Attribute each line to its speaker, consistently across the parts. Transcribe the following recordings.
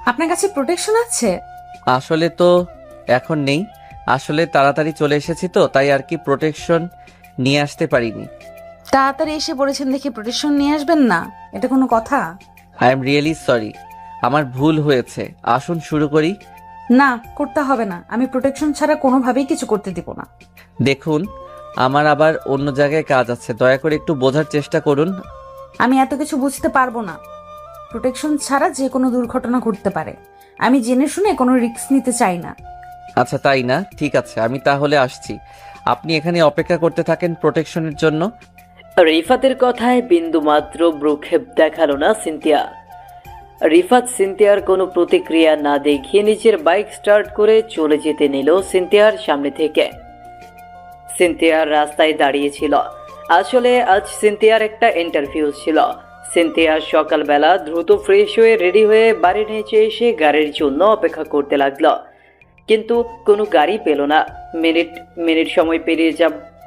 Speaker 1: আপনার কাছে প্রোটেকশন আছে?
Speaker 2: আসলে তো এখন নেই। আসলে তাড়াতাড়ি চলে এসেছি তো, তাই আর কি প্রোটেকশন নিয়ে আসতে পারিনি।
Speaker 1: তাড়াতাড়ি এসে পড়েছেন দেখে প্রোটেকশন নিয়ে আসবেন না, এটা কোনো কথা?
Speaker 2: আই এম রিয়েলি সরি, আমার ভুল হয়েছে। আসুন শুরু করি।
Speaker 1: না, করতে হবে না। আমি প্রোটেকশন ছাড়া কোনোভাবেই কিছু করতে দিব না।
Speaker 2: দেখুন, আমার আবার অন্য জায়গায় কাজ আছে, দয়া করে একটু বোঝার চেষ্টা করুন।
Speaker 1: আমি এত কিছু বুঝতে পারবো না। প্রোটেকশন ছাড়া যে কোনো দুর্ঘটনা ঘটতে পারে। আমি জেনে শুনে কোনো রিস্ক নিতে চাই না।
Speaker 2: আচ্ছা তাই না, ঠিক আছে, আমি তাহলে আসছি। আপনি এখানে অপেক্ষা করতে থাকেন প্রোটেকশনের জন্য।
Speaker 3: রিফাতের কথায় বিন্দুমাত্র ভ্রুক্ষেপ দেখালো না সিনথিয়া। রিফাত সিনথিয়ার কোনো প্রতিক্রিয়া না দেখিয়ে নিজের বাইক স্টার্ট করে চলে যেতে নিল সিনথিয়ার সামনে থেকে। সিনথিয়ার রাস্তায় দাঁড়িয়েছিল। আসলে আজ সিনথিয়ার একটা ইন্টারভিউ ছিল। সিনথিয়া সকালবেলা দ্রুত ফ্রেশ হয়ে রেডি হয়ে বাড়ির নিচে এসে গাড়ির জন্য অপেক্ষা করতে লাগলো, কিন্তু কোনো গাড়ি পেল না। মিনিট মিনিট সময় পেরিয়ে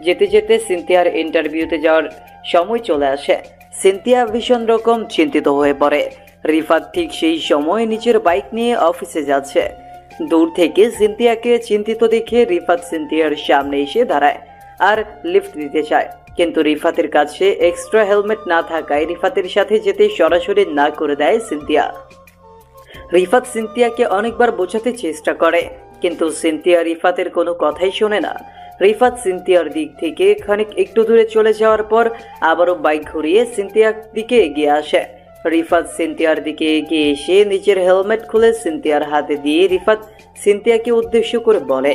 Speaker 3: যেতে যেতে সিনথিয়ার ইন্টারভিউতে যাওয়ার সময় চলে আসে। সিনথিয়া ভীষণ রকম চিন্তিত হয়ে পড়ে। রিফাত ঠিক সেই সময় নিজের বাইক নিয়ে অফিসে যাচ্ছে। দূর থেকে সিনথিয়াকে চিন্তিত দেখে রিফাত সিনথিয়ার সামনে এসে দাঁড়ায় আর লিফট দিতে চায়, কিন্তু রিফাতের কাছে এক্সট্রা হেলমেট না থাকায় রিফাতের সাথে যেতে সরাসরি না করে দেয় সিনথিয়া। রিফাত সিনথিয়াকে অনেকবার বোঝাতে চেষ্টা করে, কিন্তু সিনথিয়া রিফাতের কোনো কথাই শোনে না। রিফাত সিনথিয়ার দিক থেকে খানিক একটু দূরে চলে যাওয়ার পর আবারও বাইক ঘুরিয়ে সিনথিয়ার দিকে এগিয়ে আসে। রিফাত সিনথিয়ার দিকে এগিয়ে এসে নিজের হেলমেট খুলে সিনথিয়ার হাতে দিয়ে রিফাত সিনথিয়াকে উদ্দেশ্য করে বলে,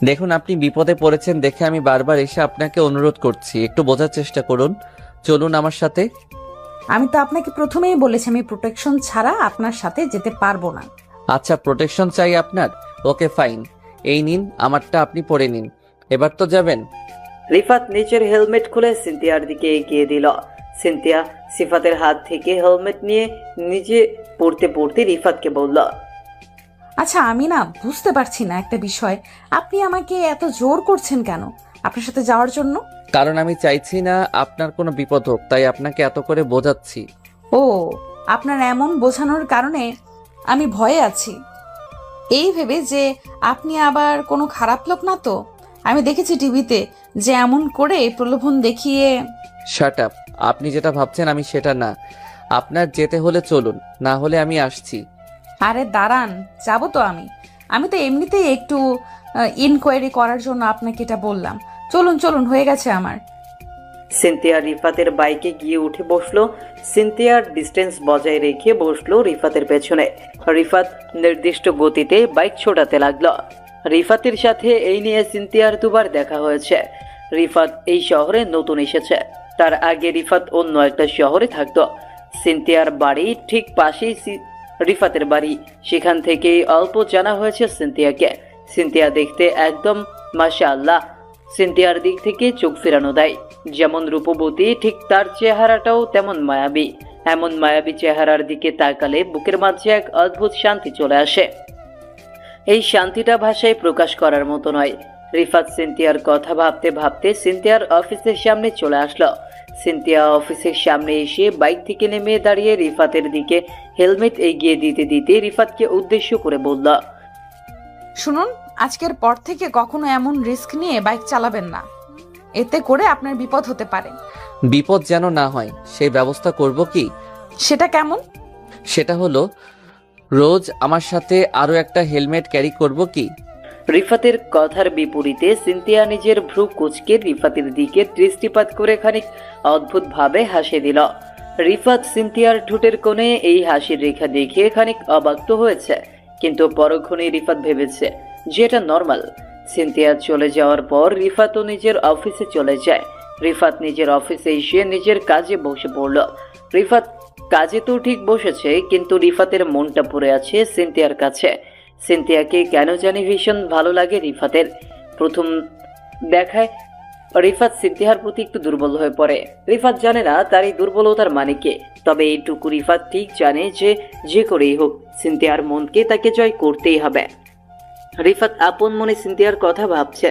Speaker 2: দেখুন, আপনি বিপদে পড়েছেন দেখে আমি বারবার এসে আপনাকে অনুরোধ করছি, একটু বোঝার চেষ্টা করুন। চলুন আমার সাথে।
Speaker 1: আমি তো আপনাকে প্রথমেই বলেছি আমি প্রোটেকশন ছাড়া আপনার সাথে যেতে পারবো না।
Speaker 2: আচ্ছা, প্রোটেকশন চাই আপনার? ওকে ফাইন, এই নিন আমারটা, আপনি পরে নিন। এবার তো যাবেন?
Speaker 3: রিফাত নিচের হেলমেট খুলে সিনথিয়ার দিকে এগিয়ে দিল। সিনথিয়া সিফাতের হাত থেকে হেলমেট নিয়ে নিজে পড়তে পড়তে রিফাতকে বলল,
Speaker 1: আচ্ছা, আমি না বুঝতে পারছি না একটা বিষয়। আপনি আমাকে এত জোর করছেন কেন আপনার সাথে যাওয়ার জন্য?
Speaker 2: কারণ আমি চাইছি না আপনার কোনো বিপদ হোক, তাই আপনাকে এত করে বোঝাচ্ছি।
Speaker 1: ও, আপনার এমন বোঝানোর কারণে আমি ভয়ে আছি, এই ভেবে যে আপনি আবার কোনো খারাপ লোক না তো। আমি দেখেছি টিভিতে যে এমন করে প্রলোভন দেখিয়ে।
Speaker 2: শাট আপ, আপনি যেটা ভাবছেন আমি সেটা না। আপনার যেতে হলে চলুন, না হলে আমি আসছি।
Speaker 1: আরে দাঁড়ান, যাবো তো আমি। আমি তো এমনিতেই একটু ইনকোয়ারি করার জন্য আপনাকে এটা বললাম। চলুন চলুন, হয়ে গেছে আমার।
Speaker 3: সিনথিয়া রিফাতের বাইকে গিয়ে উঠে বসলো। সিনথিয়ার ডিস্টেন্স বজায় রেখে বসলো রিফাতের পেছনে। রিফাত নির্দিষ্ট গতিতে বাইক ছোটাতে লাগলো। রিফাতের সাথে এই নিয়ে সিনথিয়ার দুবার দেখা হয়েছে। রিফাত এই শহরে নতুন এসেছে, তার আগে রিফাত অন্য একটা শহরে থাকতো। সিনথিয়ার বাড়ি ঠিক পাশেই রিফাতের বাড়ি, সেখান থেকেই অল্প জানা হয়েছে সিনথিয়াকে। সিনথিয়া দেখতে একদম মাশাআল্লাহ। সিনথিয়ার দিক থেকে চোখ ফেরানো দেয়। যেমন রূপবতী, ঠিক তার চেহারাটাও তেমন মায়াবী। এমন মায়াবী চেহারার দিকে তাকালে বুকের মাঝে এক অদ্ভুত শান্তি চলে আসে। এই শান্তিটা ভাষায় প্রকাশ করার মতো নয়। রিফাত সিনথিয়ার কথা ভাবতে ভাবতে সিনথিয়ার অফিসের সামনে চলে আসলো। সিনথিয়া অফিসের সামনে এসে বাইক থেকে নেমে দাঁড়িয়ে রিফাতের দিকে হেলমেট এগিয়ে দিতে দিতে রিফাতকে উদ্দেশ্য করে বলল,
Speaker 1: শুনুন, আজকের পর থেকে কখনো এমন রিস্ক নিয়ে বাইক চালাবেন না। এতে করে আপনার বিপদ হতে পারে।
Speaker 2: বিপদ যেন না হয় সেই ব্যবস্থা করব কি?
Speaker 1: সেটা কেমন?
Speaker 2: সেটা হলো রোজ আমার সাথে আরো একটা হেলমেট ক্যারি করব কি?
Speaker 3: রিফাতের কথার বিপরীতে সিনথিয়া নিজের ভ্রু কুঁচকে রিফাতের দিকে দৃষ্টিপাত করে খানিক অদ্ভুতভাবে হাসি দিল। রিফাত সিনথিয়ার ঠোঁটের কোণে এই হাসির রেখা দেখে খানিক অবাক তো হয়েছে, কিন্তু পরক্ষণে রিফাত ভেবেছে যে এটা নর্মাল। সিনথিয়া চলে যাওয়ার পর রিফাতও নিজের অফিসে চলে যায়। রিফাত নিজের অফিসে এসে নিজের কাজে বসে পড়ল। রিফাত কাজে তো ঠিক বসেছে, কিন্তু রিফাতের মনটা পড়ে আছে সিনথিয়ার কাছে। সিনথিয়াকে কেন জানি ভীষণ ভালো লাগে রিফাতের। প্রথম দেখায় রিফাত সিনথিয়ার প্রতি একটু দুর্বল হয়ে পড়ে। রিফাত জানে না তার এই দুর্বলতার মানে কি, তবে এইটুকু রিফাত ঠিক জানে যে যে করেই হোক সিনথিয়ার মনকে তাকে জয় করতেই হবে। রিফাত আপন মনে সিনথিয়ার কথা ভাবছে।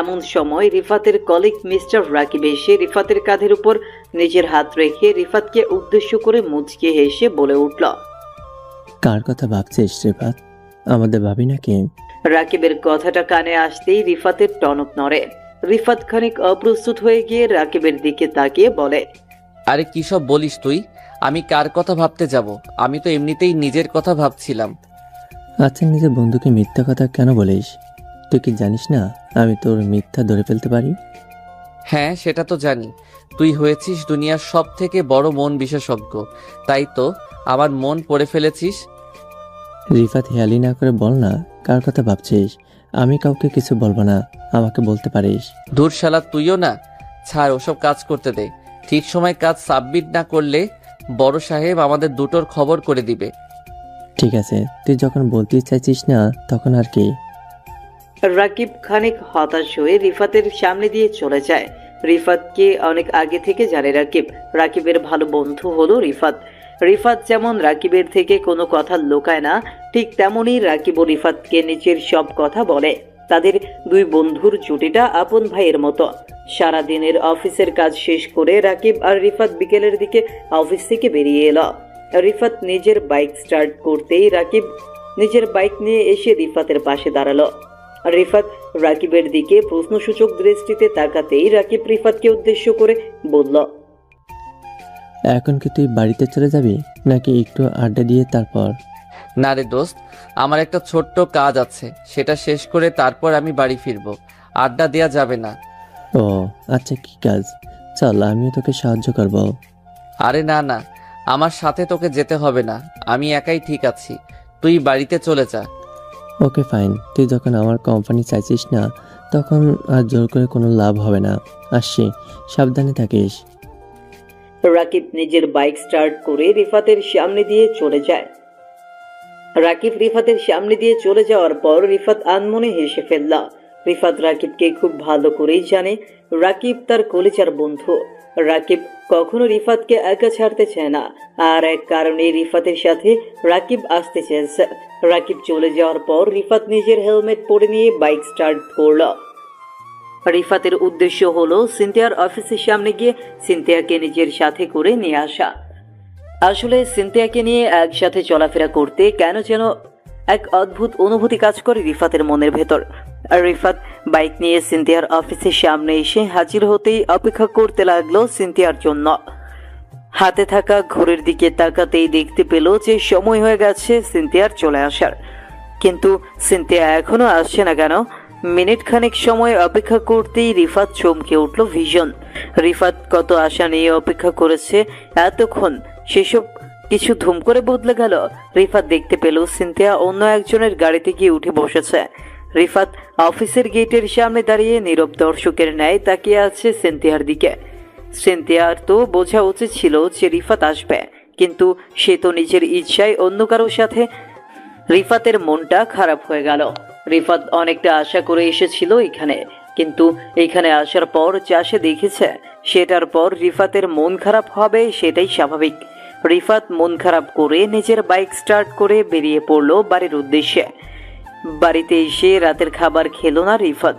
Speaker 3: এমন সময় রিফাতের কলিগ মিস্টার রাকিব এসে রিফাতের কাঁধের উপর নিজের হাত রেখে রিফাতকে উদ্দেশ্য করে মুচকি হেসে বলে উঠল,
Speaker 4: কার কথা ভাবছিস রিফাত? আমাদের ভাবি নাকি?
Speaker 3: রাকিবের কথাটা কানে আসতেই রিফাতের টনক নড়ে। রিফাত খানিক অপ্রস্তুত হয়ে গিয়ে রাকিবের দিকে তাকিয়ে বলে,
Speaker 2: আরে কি সব বলিস তুই? আমি কার কথা ভাবতে যাব? আমি তো এমনিতেই নিজের কথা ভাবছিলাম।
Speaker 4: আচ্ছা, নিজের বন্ধুকে মিথ্যা কথা কেন বলিস? তুই কি জানিস না আমি তোর মিথ্যা ধরে ফেলতে পারি?
Speaker 2: হ্যাঁ, সেটা তো জানি। তুই হয়েছিস দুনিয়ার সব থেকে বড় মন বিশেষজ্ঞ, তাই তো আমার মন পড়ে ফেলেছিস।
Speaker 4: রিফাত, হেয়ালি না করে বল না কার কথা ভাবছিস। আমি কাউকে কিছু বলবো না, আমাকে বলতে পারিস।
Speaker 2: ধুর শালা, তুইও না। ছাড়, ওসব কাজ করতে দে। ঠিক সময় কাজ সাবমিট না করলে বড় সাহেব আমাদের দুটোর খবর করে দিবে।
Speaker 4: ঠিক আছে, তুই যখন বলতে চাইছিস না তখন আর কি।
Speaker 3: রাকিব খানিক হতাশ হয়ে রিফাতের সামনে দিয়ে চলে যায়। রিফাতকে অনেক আগে থেকে জানে রাকিব। রাকিবের ভালো বন্ধু হলো রিফাত। রিফাত যেমন রাকিবের থেকে কোনো কথা লুকায় না, ঠিক তেমনই রাকিব ও রিফাতকে নিজের সব কথা বলে। তাদের দুই বন্ধুর জুটিটা আপন ভাইয়ের মতো। সারা দিনের অফিসের কাজ শেষ করে রাকিব আর রিফাত বিকেলের দিকে অফিস থেকে বেরিয়ে এলো। রিফাত নিজের বাইক স্টার্ট করতেই রাকিব নিজের বাইক নিয়ে এসে রিফাতের পাশে দাঁড়ালো। রিফাত রাকিবের দিকে প্রশ্নসূচক দৃষ্টিতে তাকাতেই রাকিব রিফাতকে উদ্দেশ্য করে বলল,
Speaker 4: এখন কি তুই বাড়িতে চলে যাবি নাকি একটু আড্ডা দিয়ে তারপর?
Speaker 2: না রে দোস্ত, আমার একটা ছোট্ট কাজ আছে, সেটা শেষ করে তারপর আমি বাড়ি ফিরবো। আড্ডা দেয়া যাবে না।
Speaker 4: ও আচ্ছা, কি কাজ? চল, আমিও তোকে সাহায্য করব।
Speaker 2: আরে না না, আমার সাথে তোকে যেতে হবে না, আমি একাই ঠিক আছি। তুই বাড়িতে চলে যা।
Speaker 4: ওকে ফাইন, তুই যখন আমার কোম্পানি চাইছিস না তখন আর জোর করে কোনো লাভ হবে না। আসছি, সাবধানে থাকিস।
Speaker 3: রাকিব নিজের বাইক স্টার্ট করে রিফাতের সামনে দিয়ে চলে যায়। রাকিব রিফাতের সামনে দিয়ে চলে যাওয়ার পর রিফাত আনমনে হেসে ফেলল। রিফাত রাকিবকে খুব ভালো করেই জানে। রাকিব তার কলিজার বন্ধু। রাকিব কখনো রিফাতকে একা ছাড়তে চায় না, আর এক কারণে রিফাতের সাথে রাকিব আসতে চেয়েছে। রাকিব চলে যাওয়ার পর রিফাত নিজের হেলমেট পরে নিয়ে বাইক স্টার্ট করল। রিফাতের উদ্দেশ্য হলো সিনথিয়ার অফিসের সামনে গিয়ে সিনথিয়াকে নিজের সাথে করে নিয়ে আসা। আসলে সিনথিয়াকে নিয়ে একসাথে চলাফেরা করতে কেন যেন এক অদ্ভুত অনুভূতি কাজ করে রিফাতের মনের ভেতর। আর রিফাত বাইক নিয়ে সিনথিয়ার অফিসের সামনে এসে হাজির হতেই অপেক্ষা করতে লাগলো সিনথিয়ার জন্য। হাতে থাকা ঘড়ির দিকে তাকাতেই দেখতে পেল যে সময় হয়ে গেছে সিনথিয়ার চলে আসার। কিন্তু সিনথিয়া এখনো আসছে না কেন? মিনিট খানেক সময় অপেক্ষা করতেই রিফাত চমকে উঠল ভীষণ। রিফাত কত আশা নিয়ে অপেক্ষা করেছে এতক্ষণ, সেসব কিছু ধুম করে বদলে গেল। রিফাত দেখতে পেল সিনথিয়া অন্য একজনের গাড়িতে গিয়ে উঠে বসেছে। রিফাত অফিসের গেটের সামনে দাঁড়িয়ে নীরব দর্শকের ন্যায় তাকিয়ে আছে সিনথিয়ার দিকে। সিনথিয়ার তো বোঝা উচিত ছিল যে রিফাত আসবে, কিন্তু সে তো নিজের ইচ্ছায় অন্য কারোর সাথে। রিফাতের মনটা খারাপ হয়ে গেল। রিফাত অনেকটা আশা করে এসেছিল এখানে, কিন্তু এখানে আসার পর যা সে দেখেছে সেটার পর রিফাতের মন খারাপ হবে, সেটাই স্বাভাবিক। রিফাত মন খারাপ করে নিজের বাইক স্টার্ট করে বেরিয়ে পড়লো বাড়ির উদ্দেশ্যে। বাড়িতে এসে রাতের খাবার খেলো না রিফাত।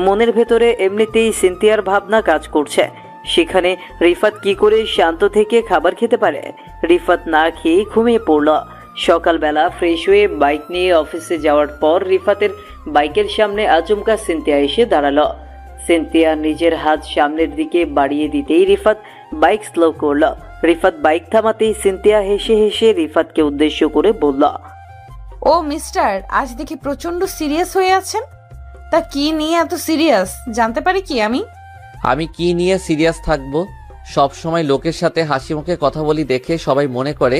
Speaker 3: মনের ভেতরে এমনিতেই সিনথিয়ার ভাবনা কাজ করছে, সেখানে রিফাত কি করে শান্ত থেকে খাবার খেতে পারে? রিফাত না খেয়ে ঘুমিয়ে পড়ল। সকালবেলা ফ্রেশ হয়ে বাইক নিয়ে অফিসে যাওয়ার পর রিফাতের বাইকের সামনে আচমকা সিনথিয়া এসে দাঁড়ালো। সিনথিয়া নিজের হাত সামনের দিকে বাড়িয়ে দিতেই রিফাত বাইক স্লো করল। রিফাত বাইক থামাতেই সিনথিয়া হেসে হেসে রিফাতকে উদ্দেশ্য করে বলল,
Speaker 1: ও মিস্টার, আজ দেখি প্রচন্ড সিরিয়াস হয়ে আছেন। তা কি নিয়ে এত সিরিয়াস জানতে পারি কি আমি?
Speaker 2: আমি কি নিয়ে সিরিয়াস থাকবো? সব সময় লোকের সাথে হাসি মুখে কথা বলি দেখে সবাই মনে করে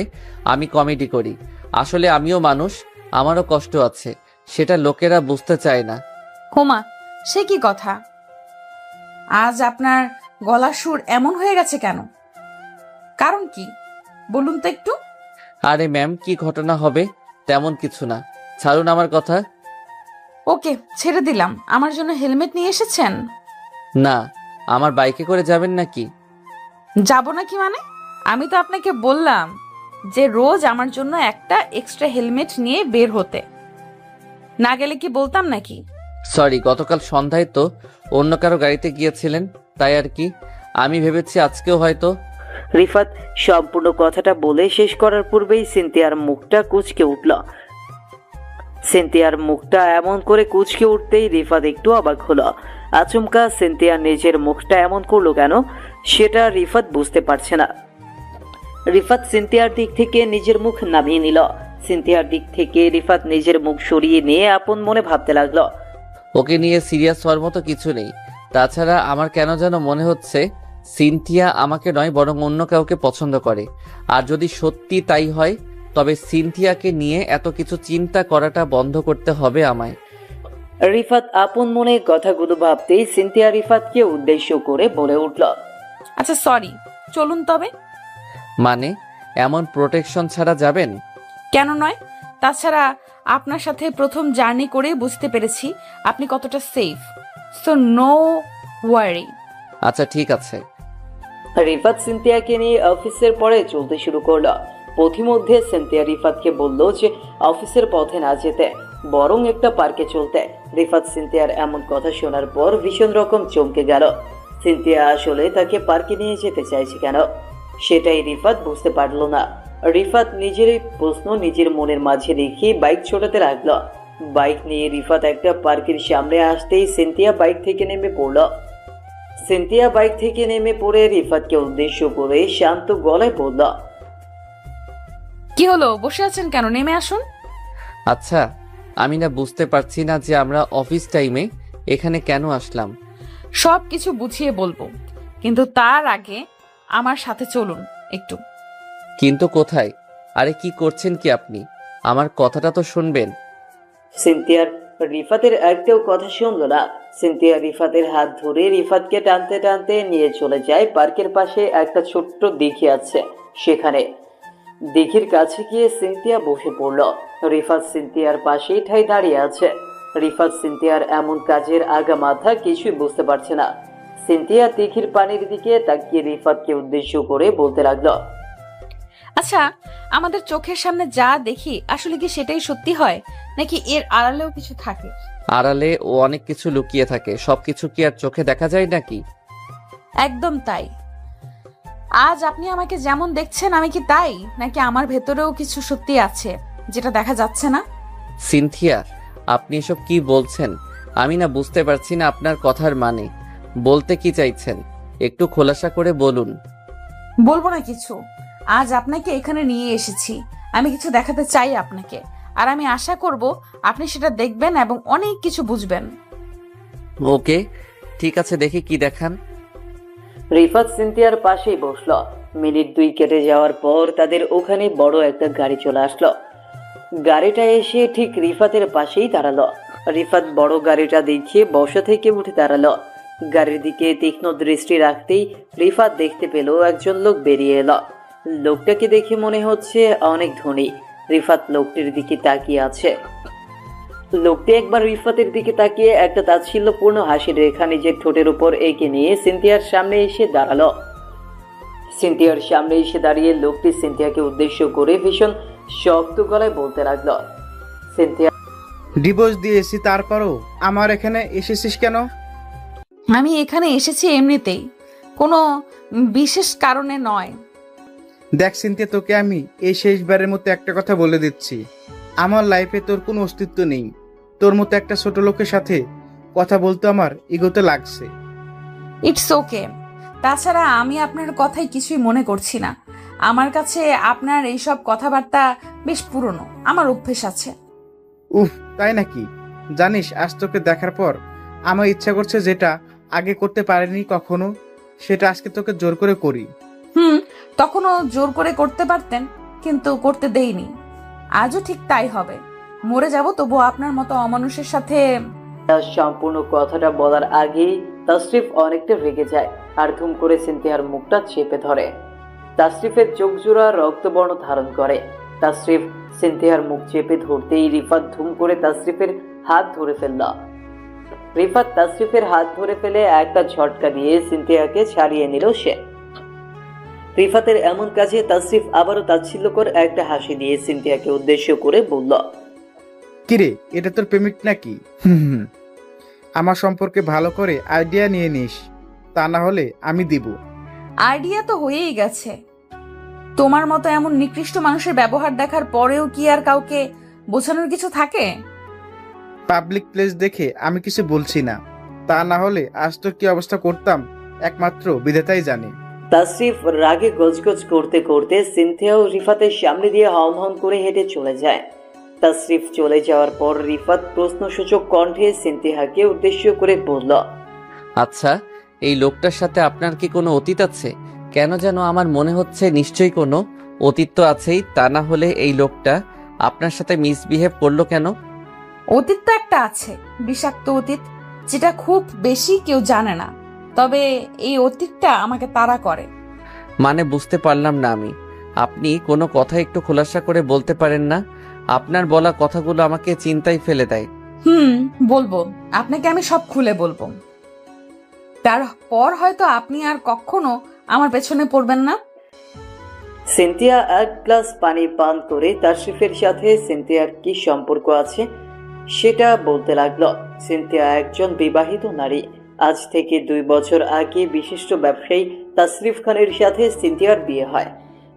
Speaker 2: আমি কমেডি করি। আসলে আমিও মানুষ, আমারও কষ্ট আছে, সেটা লোকেরা বুঝতে চায় না।
Speaker 1: হোমা, সে কি কথা? আজ আপনার গলার সুর এমন হয়ে গেছে কেন? কারণ কি বলুন তো একটু।
Speaker 2: আরে ম্যাম, কি ঘটনা হবে? তেমন কিছু না, ছাড়ুন আমার কথা।
Speaker 1: ওকে, ছেড়ে দিলাম। আমার জন্য হেলমেট নিয়ে এসেছেন?
Speaker 2: না, আমার বাইকে করে যাবেন নাকি?
Speaker 1: যাব নাকি মানে? আমি তো আপনাকে বললাম যে রোজ আমার জন্য একটা এক্সট্রা হেলমেট নিয়ে বের হতে। না গেলে কি বলতাম নাকি?
Speaker 2: সরি, গতকাল সন্ধ্যায় তো অন্য কারো গাড়িতে গিয়েছিলেন, তাই আর কি। আমি ভেবেছি আজকেও হয়তো।
Speaker 3: রিফাত সম্পূর্ণ কথাটা বলে শেষ করার পূর্বেই সিনথিয়ার মুখটা কুঁচকে উঠল। সিনথিয়ার মুখটা এমন করে কুঁচকে উঠতেই রিফাত একটু অবাক হলো। আচমকা সিনথিয়া নিজের মুখটা এমন করলো কেন সেটা রিফাত বুঝতে পারছে না। রিফাত সিনথিয়ার দিক থেকে নিজের মুখ নামিয়ে নিল। সিনথিয়ার দিক থেকে রিফাত নিজের মুখ সরিয়ে নিয়ে আপন মনে ভাবতে লাগলো।
Speaker 2: ওকে নিয়ে সিরিয়াস হওয়ার মতো কিছু নেই। তাছাড়া আমার কেন যেন মনে হচ্ছে সিনথিয়া আমাকে নয় বরং অন্য কাউকে পছন্দ করে। আর যদি সত্যি তাই হয় তবে সিনথিয়াকে নিয়ে এত কিছু চিন্তা করাটা বন্ধ করতে হবে আমায়।
Speaker 3: রিফাত আপন মনে কথাগুলো ভাবতেই সিনথিয়া রিফাতকে উদ্দেশ্য করে বলে উঠল,
Speaker 1: আচ্ছা সরি, চলুন তবে।
Speaker 2: মানে এমন প্রোটেকশন ছাড়া যাবেন?
Speaker 1: কেন নয়? তাছাড়া আপনার সাথে প্রথম জার্নি করে বুঝতে পেরেছি আপনি কতটা সেফ, সো নো ওয়ারি।
Speaker 2: আচ্ছা ঠিক আছে।
Speaker 3: রিফাত সিনথিয়াকে নিয়ে অফিসের পরে চলতে শুরু করলো। পথিমধ্যে সিনথিয়া রিফাতকে বলল যে অফিসের পথে না যেতে, বরং একটা পার্কে চলতে। রিফাত সিনথিয়ার এমন কথা শোনার পর ভীষণ রকম চমকে গেল। সিনথিয়া আসলে তাকে পার্কে নিয়ে যেতে চাইছে কেন সেটাই রিফাত বুঝতে পারল না। রিফাত নিজের এই প্রশ্ন নিজের মনের মাঝে রেখে বাইক ছোটাতে লাগলো। বাইক নিয়ে রিফাত একটা পার্কের সামনে আসতেই সিনথিয়া বাইক থেকে নেমে পড়ল। সিনথিয়া বাইক থেকে নেমে পড়ে রিফাতকে উদ্দেশ্য করে শান্ত গলায় বলল,
Speaker 1: কি হলো, বসে আছেন কেন? নেমে আসুন।
Speaker 2: আচ্ছা আমি না বুঝতে পারছি না যে আমরা অফিস টাইমে এখানে কেন আসলাম।
Speaker 1: সব কিছু বুঝিয়ে বলবো, কিন্তু তার আগে আমার সাথে চলুন একটু।
Speaker 2: কিন্তু কোথায়? আরে কি করছেন কি আপনি? আমার কথাটা তো শুনবেন।
Speaker 3: সিনথিয়ার রিফাতের একটাও কথা শুনল না। সিনথিয়া রিফাতের হাত ধরে রিফাতকে টানতে টানতে নিয়ে চলে যায় পার্কের পাশে একটা ছোট্ট দিঘি আছে সেখানে। দিঘির কাছে গিয়ে সিনথিয়া বসে পড়ল। রিফাত সিনথিয়ার পাশেই ঠাই দাঁড়িয়ে আছে। রিফাত সিনথিয়ার এমন কাজের আগা মাথা কিছুই বুঝতে পারছে না। সিনথিয়া দিঘির পানির দিকে তাকিয়ে রিফাতকে উদ্দেশ্য করে বলতে লাগলো,
Speaker 1: আচ্ছা, আমাদের চোখের সামনে যা দেখি আসলে কি সেটাই সত্যি হয়, নাকি এর আড়ালেও কিছু থাকে?
Speaker 2: আড়ালে ও অনেক কিছু লুকিয়ে থাকে, সবকিছু কি আর চোখে দেখা যায় নাকি?
Speaker 1: একদম তাই। আজ আপনি আমাকে যেমন দেখছেন আমি কি তাই, নাকি আমার ভেতরেও কিছু সত্যি আছে যেটা দেখা যাচ্ছে না?
Speaker 2: সিনথিয়া আপনি এসব কি বলছেন? আমি না বুঝতে পারছি না আপনার কথার মানে। বলতে কি চাইছেন একটু খোলাসা করে বলুন।
Speaker 1: বলবো না কিছু। আজ আপনাকে এখানে নিয়ে এসেছি, আমি কিছু দেখাতে চাই আপনাকে, আর আমি আশা করব আপনি সেটা দেখবেন এবং অনেক কিছু বুঝবেন।
Speaker 2: ওকে ঠিক আছে, দেখি কি দেখান।
Speaker 3: রিফাত সিনথিয়ার পাশেই বসলো। মিনিট 2 কেটে যাওয়ার পর তাদের ওখানে বড় একটা গাড়ি চলে আসলো। গাড়িটা এসে ঠিক রিফাতের পাশেই দাঁড়ালো। রিফাত বড় গাড়িটা দেখে বসা থেকে উঠে দাঁড়ালো। গাড়ির দিকে তীক্ষ্ণ দৃষ্টি রাখতেই রিফাত দেখতে পেল একজন লোক বেরিয়ে এলো। লোকটাকে দেখে মনে হচ্ছে অনেক ধনী। রিফাত লোকটির দিকে তাকিয়ে আছে। লোকটি একবার রিফাতের দিকে তাকিয়ে একটা তাচ্ছিল্যপূর্ণ হাসির রেখা নিজের ঠোঁটের উপর এঁকে নিয়ে সিনথিয়ার সামনে এসে দাঁড়ালো। সিনথিয়ার সামনে এসে দাঁড়িয়ে লোকটি সিনথিয়াকে উদ্দেশ্য করে ভীষণ শক্ত গলায় বলতে লাগলো, সিনথিয়া,
Speaker 5: ডিভোর্স দিয়েছি তারপরও আমার এখানে এসেছিস কেন?
Speaker 1: আমি এখানে এসেছি এমনিতেই, কোনো বিশেষ কারণে নয়।
Speaker 5: দেখ সিনথিয়া, তোকে আমি এই শেষবারের মতো একটা কথা বলে দিচ্ছি, আমার লাইফে তোর কোনো অস্তিত্ব নেই। তোর মতো একটা ছোট লোকের সাথে কথা বলতে আমার ইগোতে লাগছে।
Speaker 1: It's okay. তাছাড়া আমি আপনার কথাই কিছুই মনে করছি না। আমার কাছে আপনার এইসব কথাবার্তা বেশ পুরনো, আমার অভ্যেস আছে।
Speaker 5: উফ, তাই নাকি? জানিস, আজ তোকে দেখার পর আমার ইচ্ছা করছে যেটা আগে করতে পারিনি কখনো, সেটা আজকে তোকে জোর করে করি।
Speaker 1: তখনও জোর করে করতে পারতেন, কিন্তু করতে দেইনি। আজও ঠিক তাই হবে। মরে যাব তবুও আপনার মতো অমানুষের সাথে।
Speaker 3: তার সম্পূর্ণ কথাটা বলার আগেই তাসরিফ অনেকটা রেগে যায় আর ধুম করে সিনথিয়ার মুখটা চেপে ধরে। তাসরিফের চোখ জোড়া রক্তবর্ণ ধারণ করে। তাসরিফ সিনথিয়ার মুখ চেপে ধরতেই রিফাত ধুম করে তাসরিফের হাত ধরে ফেলল। রিফাত তাসরিফের হাত ধরে ফেলে একটা ঝটকা দিয়ে সিনথিয়াকে ছাড়িয়ে নিল সে। রিফাতের এমন কাজে তাসরিফ আবারও তাচ্ছিল্যকর একটা হাসি দিয়ে সিনথিয়াকে উদ্দেশ্য করে বলল,
Speaker 5: কিরে, এটা তোর প্রেমিক নাকি? আমার সম্পর্কে ভালো করে আইডিয়া নিয়ে নিস, তা না হলে আমি দিব।
Speaker 1: আইডিয়া তো হয়েই গেছে। তোমার মতো এমন নিকৃষ্ট মানুষের ব্যবহার দেখার পরেও কি আর কাউকে বোঝানোর কিছু থাকে?
Speaker 5: পাবলিক প্লেস দেখে আমি কিছু বলছি না, তা না হলে আজ তো কি অবস্থা করতাম একমাত্র বিধাতাই জানে।
Speaker 3: তাসরিফ রাগে গজগজ করতে করতে সিনথিয়া ও রিফাতের সামনে দিয়ে হন হন করে হেঁটে চলে যায়। তাসরিফ চলে যাওয়ার পর রিফাত প্রশ্নসূচক কণ্ঠে সিনথিয়াকে উদ্দেশ্য করে বলল,
Speaker 2: আচ্ছা, এই লোকটার সাথে আপনার কি কোনো অতীত আছে? কেন যেন আমার মনে হচ্ছে নিশ্চয়ই কোনো অতীত তো আছেই, তা না হলে এই লোকটা আপনার সাথে মিসবিহেভ করলো কেন?
Speaker 1: অতীত তো একটা আছে, বিষাক্ত অতীত, যেটা খুব বেশি কেউ জানে না। তবে এই অতীতটা আমাকে তাড়া করে।
Speaker 2: মানে বুঝতে পারলাম না আমি। আপনি কোনো কথা একটু খোলাসা করে বলতে পারেন না? আপনার বলা কথাগুলো আমাকে চিন্তায় ফেলে দেয়।
Speaker 1: বলবো, আপনাকে আমি সব খুলে বলবো। তারপর হয়তো আপনি আর কখনো আমার পেছনে পড়বেন না।
Speaker 3: সিনথিয়া এক গ্লাস পানি পান করে তাসরিফের সাথে সিনথিয়ার কি সম্পর্ক আছে সেটা বলতে লাগলো। সিনথিয়া একজন বিবাহিত নারী। আজ থেকে 2 বছর আগে বিশিষ্ট ব্যবসায়ী তাসরিফ খানের সাথে সিনথিয়ার বিয়ে হয়।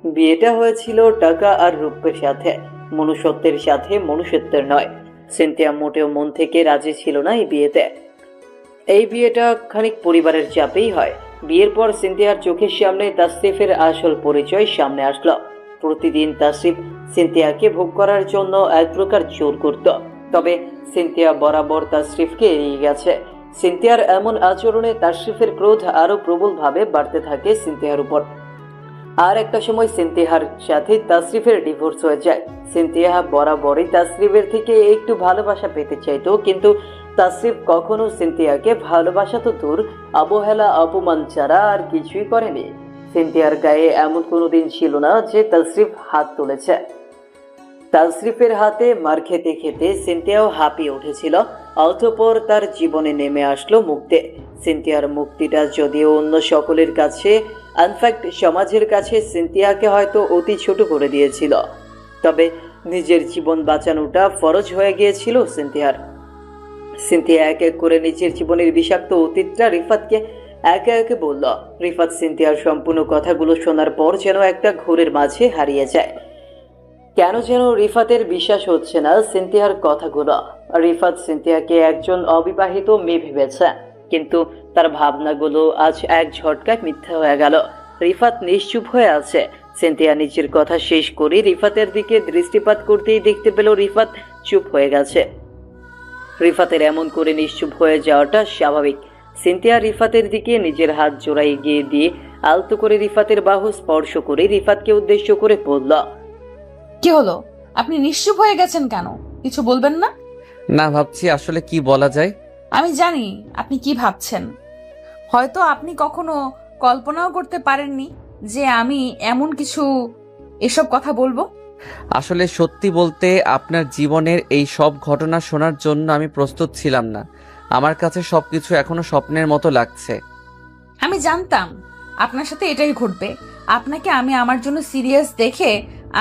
Speaker 3: বিয়েটা হয়েছিল টাকা আর রূপের সাথে, মনুষ্যত্বের সাথে মনুষ্যত্বের নয়। সিনথিয়া মোটেও মন থেকে রাজি ছিল না এই বিয়েতে। এই বিয়েটা খানিক পরিবারের চাপেই হয়। বিয়ের পর সিনথিয়ার চোখের সামনে তাসরিফের আসল পরিচয় সামনে আসলো। প্রতিদিন তাসরিফ সিনথিয়াকে ভোগ করার জন্য এক প্রকার জোর করত, তবে সিনথিয়া বরাবর তাসরিফকে এড়িয়ে গেছে। সিনথিয়ার এমন আচরণে তাসরিফের ক্রোধ আরো প্রবলভাবে বাড়তে থাকে সিনথিয়ার উপর। আর একটা সময় সিনথিয়ার সাথে তাসরিফের ডিভোর্স হয়ে যায়। সিনথিয়া বরাবরই তাসরিফের থেকে একটু ভালোবাসা পেতে চাইতো, কিন্তু তাসরিফ কখনো সিনথিয়াকে ভালোবাসা তো দূর, অবহেলা অপমান ছাড়া আর কিছুই করেনি। সিনথিয়ার গায়ে এমন কোনো দিন ছিল না যে তাসরিফ হাত তুলেছে। তাসরিফের হাতে মার খেতে খেতে সিনথিয়াও হাঁপিয়ে উঠেছিল। অতঃপর তার জীবনে নেমে আসলো মুক্তি। সিনথিয়ার মুক্তিটা যদিও অন্য সকলের কাছে, ইনফ্যাক্ট সমাজের কাছে সিনথিয়াকে হয়তো অতি ছোট করে দিয়েছিল, তবে নিজের জীবন বাঁচানোটা ফরজ হয়ে গিয়েছিল সিনথিয়ার। সিনথিয়া এক এক করে নিজের জীবনের বিষাক্ত অতীতটা রিফাতকে একে একে বলল। রিফাত সিনথিয়ার সম্পূর্ণ কথাগুলো শোনার পর যেন একটা ঘোরের মাঝে হারিয়ে যায়। কেন যেন রিফাতের বিশ্বাস হচ্ছে না সিনথিয়ার কথাগুলো। রিফাত সিনথিয়াকে একজন অবিবাহিত মেয়ে ভেবেছে, কিন্তু তার ভাবনাগুলো আজ এক ঝটকায় মিথ্যা হয়ে গেল। রিফাত নিশ্চুপ হয়ে আছে। সিনথিয়া নিজের কথা শেষ করে রিফাতের দিকে দৃষ্টিপাত করতেই দেখতে পেল রিফাত চুপ হয়ে গেছে। রিফাতের এমন করে নিশ্চুপ হয়ে যাওয়াটা স্বাভাবিক। সিনথিয়া রিফাতের দিকে নিজের হাত জোড়া এগিয়ে দিয়ে আলতো করে রিফাতের বাহু স্পর্শ করে রিফাতকে উদ্দেশ্য করে বলল,
Speaker 1: কি হলো? আপনি নিশ্চুপ হয়ে গেছেন কেন? কিছু বলবেন না?
Speaker 2: না, ভাবছি আসলে কি বলা যায়।
Speaker 1: আমি জানি আপনি কি ভাবছেন। হয়তো আপনি কখনো কল্পনাও করতে পারেননি যে আমি এমন কিছু এসব কথা বলবো।
Speaker 2: আসলে সত্যি বলতে আপনার জীবনের এই সব ঘটনা শোনার জন্য আমি প্রস্তুত ছিলাম না। আমার কাছে সবকিছু এখনো স্বপ্নের মতো লাগছে।
Speaker 1: আমি জানতাম আপনার সাথে এটাই ঘটবে। আপনাকে আমি আমার জন্য সিরিয়াস দেখে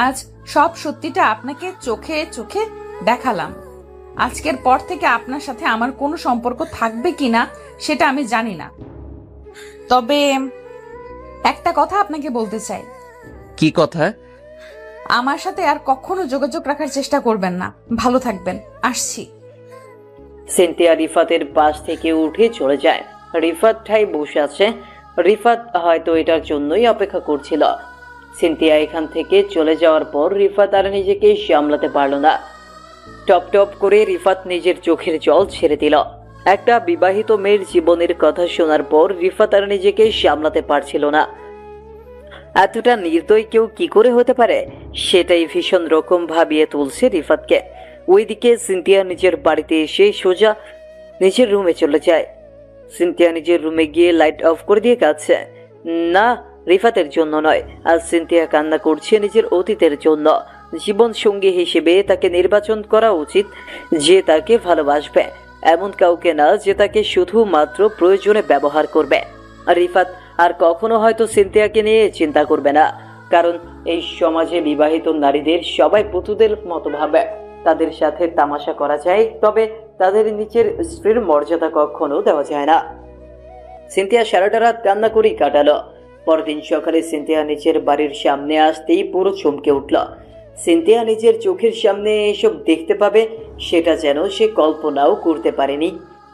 Speaker 1: আজ সব সত্যিটা আপনাকে চোখে চোখে দেখালাম। আজকের পর থেকে আপনার সাথে আমার কোনো সম্পর্ক থাকবে কিনা সেটা আমি জানি না, তবে একটা কথা আপনাকে বলতে চাই।
Speaker 2: কি কথা?
Speaker 1: আমার সাথে আর কখনো যোগাযোগ রাখার চেষ্টা করবেন না। ভালো থাকবেন, আসছি।
Speaker 3: সিনথিয়া রিফাতের পাশ থেকে উঠে চলে যায়। রিফাত ঠাই বসে আছে। রিফাত হয়তো এটার জন্যই অপেক্ষা করছিল। সিনথিয়া এখান থেকে চলে যাওয়ার পর রিফাত আর নিজেকে সামলাতে পারল না। টপ টপ করে রিফাত নিজের চোখের জল ছেড়ে দিল। একটা বিবাহিত মেয়ের জীবনের কথা শোনার পর রিফাত আর নিজেকে সামলাতে পারছিল না। এতটা নির্দয় কেউ কি করে হতে পারে, সেটাই ভীষণ রকম ভাবিয়ে তুলছে রিফাতকে। ওইদিকে সিনথিয়া নিজের বাড়িতে এসে সোজা নিজের রুমে চলে যায়। সিনথিয়া নিজের রুমে গিয়ে লাইট অফ করে দিয়ে কাঁদছে। না, রিফাতের জন্য নয়, আজ সিনথিয়া কান্না করছে নিজের অতীতের জন্য। জীবন সঙ্গী হিসেবে তাকে নির্বাচন করা উচিত যে তাকে ভালোবাসবে, এমন কাউকে না যে তাকে শুধুমাত্র প্রয়োজনে ব্যবহার করবে। আর রিফাত আর কখনো হয়তো সিনথিয়াকে নিয়ে চিন্তা করবে না, কারণ এই সমাজে বিবাহিত নারীদের সবাই পুতুদের মতো ভাবে। তাদের সাথে তামাশা করা যায়, তবে তাদের নিচের স্ত্রীর মর্যাদা কখনো দেওয়া যায় না। সিনথিয়া সারাটা রাত কান্না করেই কাটালো। পরদিন সকালে সিনথিয়া নিজের বাড়ির সামনে আসতেই পুরো চমকে উঠল। সিনথিয়া নিজের চোখের সামনে এসব দেখতে পাবে সেটা যেন সে কল্পনাও করতে পারেনি।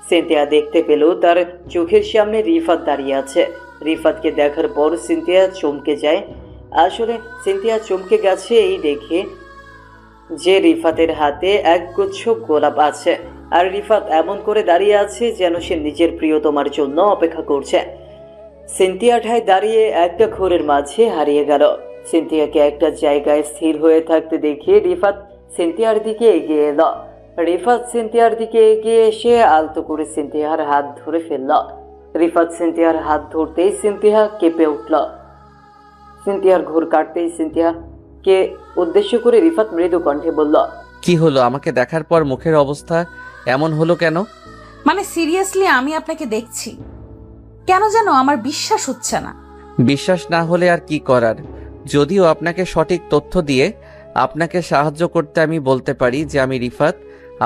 Speaker 3: সিনথিয়া দেখতে পেল তার চোখের সামনে রিফাত দাঁড়িয়ে আছে। রিফাতকে দেখার পর সিনথিয়া চমকে যায়। আসলে সিনথিয়া চমকে গেছে এই দেখে যে রিফাতের হাতে একগুচ্ছ গোলাপ আছে, আর রিফাত এমন করে দাঁড়িয়ে আছে যেন সে নিজের প্রিয়তমার জন্য অপেক্ষা করছে। সিনথিয়া ঠায় দাঁড়িয়ে একটা ঘোরের মাঝে হারিয়ে গেল। সিনথিয়াকে একটা জায়গায় স্থির হয়ে থাকতে দেখে রিফাত সিনথিয়ার দিকে এগিয়ে এলো। রিফাত সিনথিয়ার দিকে এগিয়ে এসে আলতো করে সিনথিয়ার হাত ধরে ফেলল। রিফাত সিনথিয়ার হাত ধরতেই সিনথিয়া কেঁপে উঠল। সিনথিয়ার ঘোর কাটতেই সিনথিয়াকে উদ্দেশ্য করে রিফাত মৃদু কণ্ঠে বলল,
Speaker 2: কি হলো? আমাকে দেখার পর মুখের অবস্থা এমন হলো কেন?
Speaker 1: মানে সিরিয়াসলি আমি আপনাকে দেখছি, কেন যেন আমার বিশ্বাস হচ্ছে না।
Speaker 2: বিশ্বাস না হলে আর কি করার? যদিও আপনাকে সঠিক তথ্য দিয়ে আপনাকে সাহায্য করতে আমি বলতে পারি যে আমি রিফাত,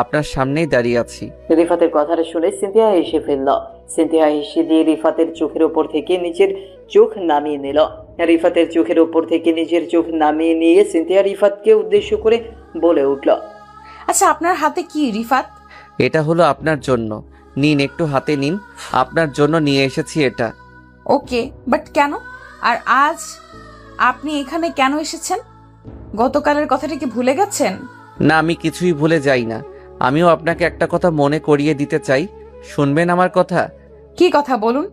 Speaker 2: আপনার সামনেই দাঁড়িয়ে আছি।
Speaker 3: রিফাতের কথাটা শুনে সিনথিয়া হেসে ফেলল। সিনথিয়া হেসে দিয়ে রিফাতের চোখের উপর থেকে নিজের চোখ নামিয়ে নিল। রিফাতের চোখের উপর থেকে নিজের চোখ নামিয়ে নিয়ে সিনথিয়া রিফাতকে উদ্দেশ্য করে বলে উঠল,
Speaker 1: আচ্ছা আপনার হাতে কি রিফাত?
Speaker 2: এটা হলো আপনার জন্য, নিন একটু হাতে নিন, আপনার জন্য নিয়ে এসেছি এটা।
Speaker 1: ওকে, বাট কেন? আর আজ আপনি এখানে কেন এসেছেন? গতকালের কথাটা কি ভুলে গেছেন?
Speaker 2: না, আমি কিছুই ভুলে যাই না। আমিও আপনাকে একটা কথা মনে করিয়ে দিতে চাই, শুনবেন আমার কথা?
Speaker 1: কি কথা বলুন।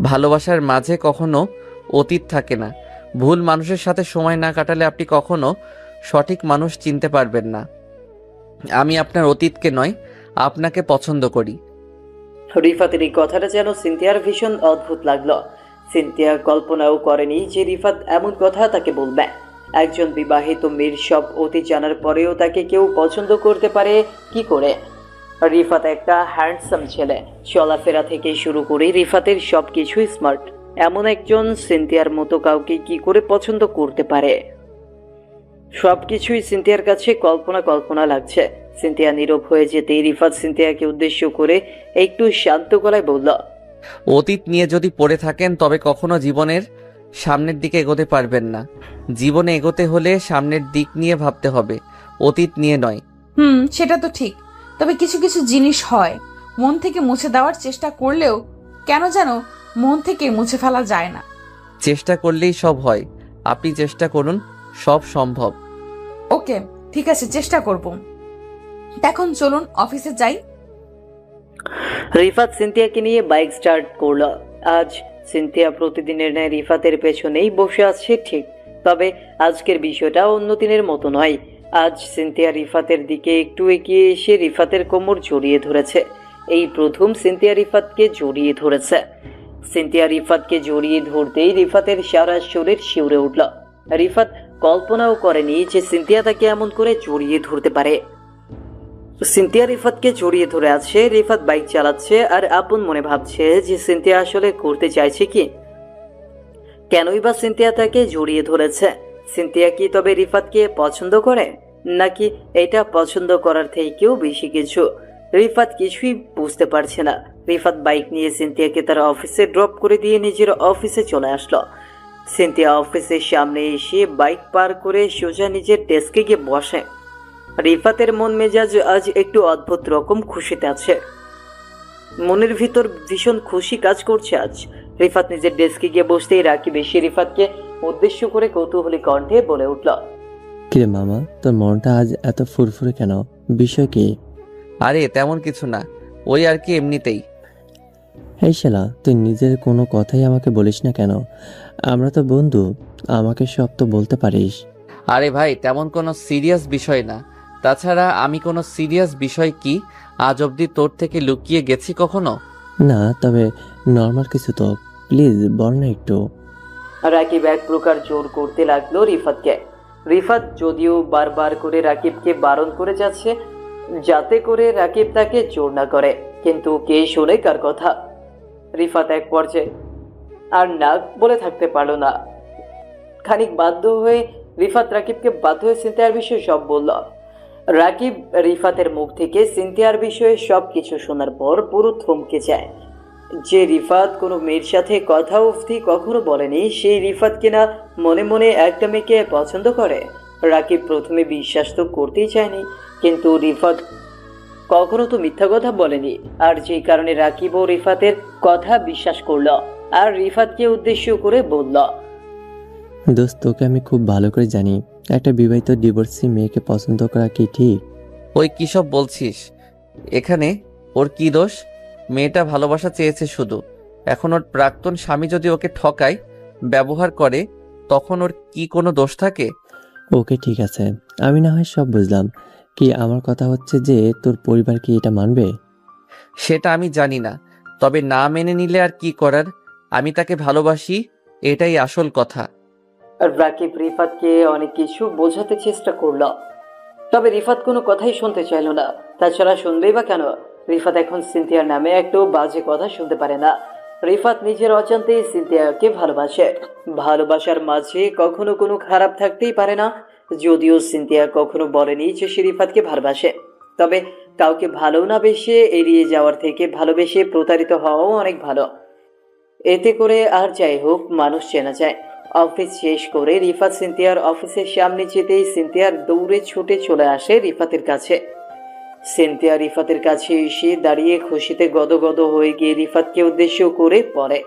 Speaker 2: ভালোবাসার মাঝে কখনো অতীত থাকে না। ভুল মানুষের সাথে সময় না কাটালে আপনি কখনো সঠিক মানুষ চিনতে পারবেন না। আমি আপনার অতীতকে নয়, আপনাকে পছন্দ করি।
Speaker 3: রিফাতের এই কথাটা যেন সিনথিয়ার ভীষণ অদ্ভুত লাগলো। সিনথিয়া কল্পনাও করেনি যে রিফাত এমন কথা তাকে বলবে। একজন বিবাহিত মেয়ের সব অতীত জানার পরেও তাকে কেউ পছন্দ করতে পারে কি করে? রিফাত একটা হ্যান্ডসাম ছেলে, চলাফেরা থেকে শুরু করে রিফাতের সব কিছুই স্মার্ট। এমন একজন সিনথিয়ার মতো কাউকে কি করে পছন্দ করতে পারে? সবকিছুই সিনথিয়ার কাছে কল্পনা কল্পনা লাগছে। সিনথিয়া নীরব হয়ে যেতেই রিফাত সিনথিয়াকে উদ্দেশ্য করে একটু শান্ত গলায় বলল,
Speaker 2: অতীত নিয়ে যদি পড়ে থাকেন তবে কখনো জীবনের সামনের দিকে এগোতে পারবেন না। জীবনে এগোতে হলে সামনের দিক নিয়ে ভাবতে হবে, অতীত নিয়ে নয়।
Speaker 1: সেটা তো ঠিক, তবে কিছু কিছু জিনিস হয় মন থেকে মুছে দেওয়ার চেষ্টা করলেও কেন যেন মন থেকে মুছে ফেলা যায় না।
Speaker 2: চেষ্টা করলেই সব হয়, আপনি চেষ্টা করুন, সব সম্ভব।
Speaker 1: ওকে, ঠিক আছে, চেষ্টা করব। এখন চলুন অফিসে যাই।
Speaker 3: রিফাত সিনথিয়াকে নিয়ে বাইক স্টার্ট করলো। আজ সিনথিয়া প্রতিদিনের ন্যায় রিফাতের পেছনেই বসে আছে ঠিক, তবে আজকের বিষয়টা অন্য দিনের মতো নয়। আজ সিনথিয়া রিফাতের দিকে একটু এগিয়ে এসে রিফাতের কোমর জড়িয়ে ধরেছে। এই প্রথম সিনথিয়া রিফাতকে জড়িয়ে ধরেছে। সিনথিয়া রিফাতকে জড়িয়ে ধরতেই রিফাতের সারা শরীর শিউরে উঠল। রিফাত কল্পনাও করেনি যে সিনথিয়া তাকে এমন করে জড়িয়ে ধরতে পারে। সিনথিয়া রিফাতকে জড়িয়ে ধরে আছে। রিফাত বাইক চালাচ্ছে আর আপন মনে ভাবছে যে সিনথিয়া আসলে করতে চাইছে কি, কেনই বা সিনথিয়া তাকে জড়িয়ে ধরেছে। সিনথিয়া কি তবে রিফাতকে পছন্দ করে, নাকি এটা পছন্দ করার থেকেও বেশি কিছু? রিফাত কিছুই বুঝতে পারছে না। রিফাত বাইক নিয়ে সিনথিয়াকে তার অফিসে ড্রপ করে দিয়ে নিজের অফিসে চলে আসলো। সিনথিয়া অফিসের সামনে এসে বাইক পার করে সোজা নিজের ডেস্কে গিয়ে বসে। রিফাতের মন মেজাজ আজ একটু অদ্ভুত রকম খুশিতে আছে। মনের ভিতর ভীষণ খুশি কাজ করছে আজ। রিফাত নিজের ডেস্কে গিয়ে বসতেই রাকিব এসে রিফাতকে উদ্দেশ্য করে কৌতূহলী কণ্ঠে বলে উঠল,
Speaker 4: কিরে মামা, তোর মনটা আজ এত ফুরফুরে কেন? বিষয় কি?
Speaker 2: আরে তেমন কিছু না, ওই আর কি এমনিতেই।
Speaker 4: এই শালা, তুই নিজের কোনো কথাই আমাকে বলিস না কেন? আমরা তো বন্ধু, আমাকে সব তো বলতে পারিস।
Speaker 2: আরে ভাই, তেমন কোনো সিরিয়াস বিষয় না। তাছাড়া আমি কোনো সিরিয়াস বিষয় কি আজ অবধি তোর থেকে লুকিয়ে গেছি কখনো?
Speaker 4: না, তবে নর্মাল কিছু তো, প্লিজ বল না একটু।
Speaker 3: রাকিব এক প্রকার জোর করতে লাগলো রিফাতকে। রিফাত যদিও বারবার করে রাকিবকে বারণ করে যাচ্ছে যাতে করে রাকিব তাকে জোর না করে, কিন্তু কে শোনে কার কথা। রিফাত এক পর্যায়ে আর না বলে থাকতে পারলো না। খানিক বাধ্য হয়ে রিফাত রাকিবকে বাধ্য হয়ে সিনথিয়ার বিষয়ে সব বলল। রাকিব রিফাতের মুখ থেকে সিনথিয়ার বিষয়ে সব কিছু শোনার পর পুরো থমকে যায়। যে রিফাত কোনো মেয়ের সাথে কথা অবধি কখনো বলেনি, সেই রিফাত কিনা মনে মনে একটা মেয়েকে পছন্দ করে। রাকিব প্রথমে বিশ্বাস তো করতেই চায়নি, কিন্তু রিফাত কখনো তো মিথ্যা কথা বলেনি, আর যেই কারণে রাকিব ও রিফাতের কথা বিশ্বাস করলো আর রিফাতকে উদ্দেশ্য করে বলল,
Speaker 4: দোস্ত, তোকে আমি খুব ভালো করে জানি, একটা বিবাহিত ডিভোর্সি মেয়েকে পছন্দ করা কি ঠিক?
Speaker 2: ওই কী সব বলছিস? এখানে ওর কি দোষ? মেয়েটা ভালোবাসা চেয়েছে শুধু। এখন ওর প্রাক্তন স্বামী যদি ওকে ঠকায়, ব্যবহার করে, তখন ওর কি কোনো দোষ থাকে?
Speaker 4: ওকে, ঠিক আছে, আমি না হয় সব বুঝলাম। কি আমার কথা হচ্ছে যে তোর পরিবার কি এটা মানবে?
Speaker 2: সেটা আমি জানি না, তবে না মেনে নিলে আর কি করার। আমি তাকে ভালোবাসি, এটাই আসল কথা।
Speaker 3: রাকিব রিফাতকে অনেক কিছু বোঝাতে চেষ্টা করলো, তবে রিফাত কোনো কথাই শুনতে চাইল না। তাছাড়া শুনবেই বা কেন? রিফাত এখন সিনথিয়ার নামে একটু বাজে কথা শুনতে পারে না। রিফাত নিজের অজান্তেই সিনথিয়াকে ভালোবাসে। ভালোবাসার মাঝে কখনো কোনো খারাপ থাকতেই পারে না। যদিও সিনথিয়া কখনো বলেনি যে সে রিফাতকে ভালোবাসে, তবে কাউকে ভালো না বেশে এড়িয়ে যাওয়ার থেকে ভালোবেসে প্রতারিত হওয়াও অনেক ভালো। এতে করে আর যাই হোক, মানুষ চেনা যায়। অফিস শেষ করে রিফাত সিনথিয়ার অফিসের সামনে যেতেই সিনথিয়ার দৌড়ে ছুটে চলে আসে রিফাতের কাছে। সিনথিয়া রিফাতের কাছে এসে দাঁড়িয়ে খুশিতে গদগদ হয়ে গিয়ে রিফাতকে উদ্দেশ্য করে পড়ে,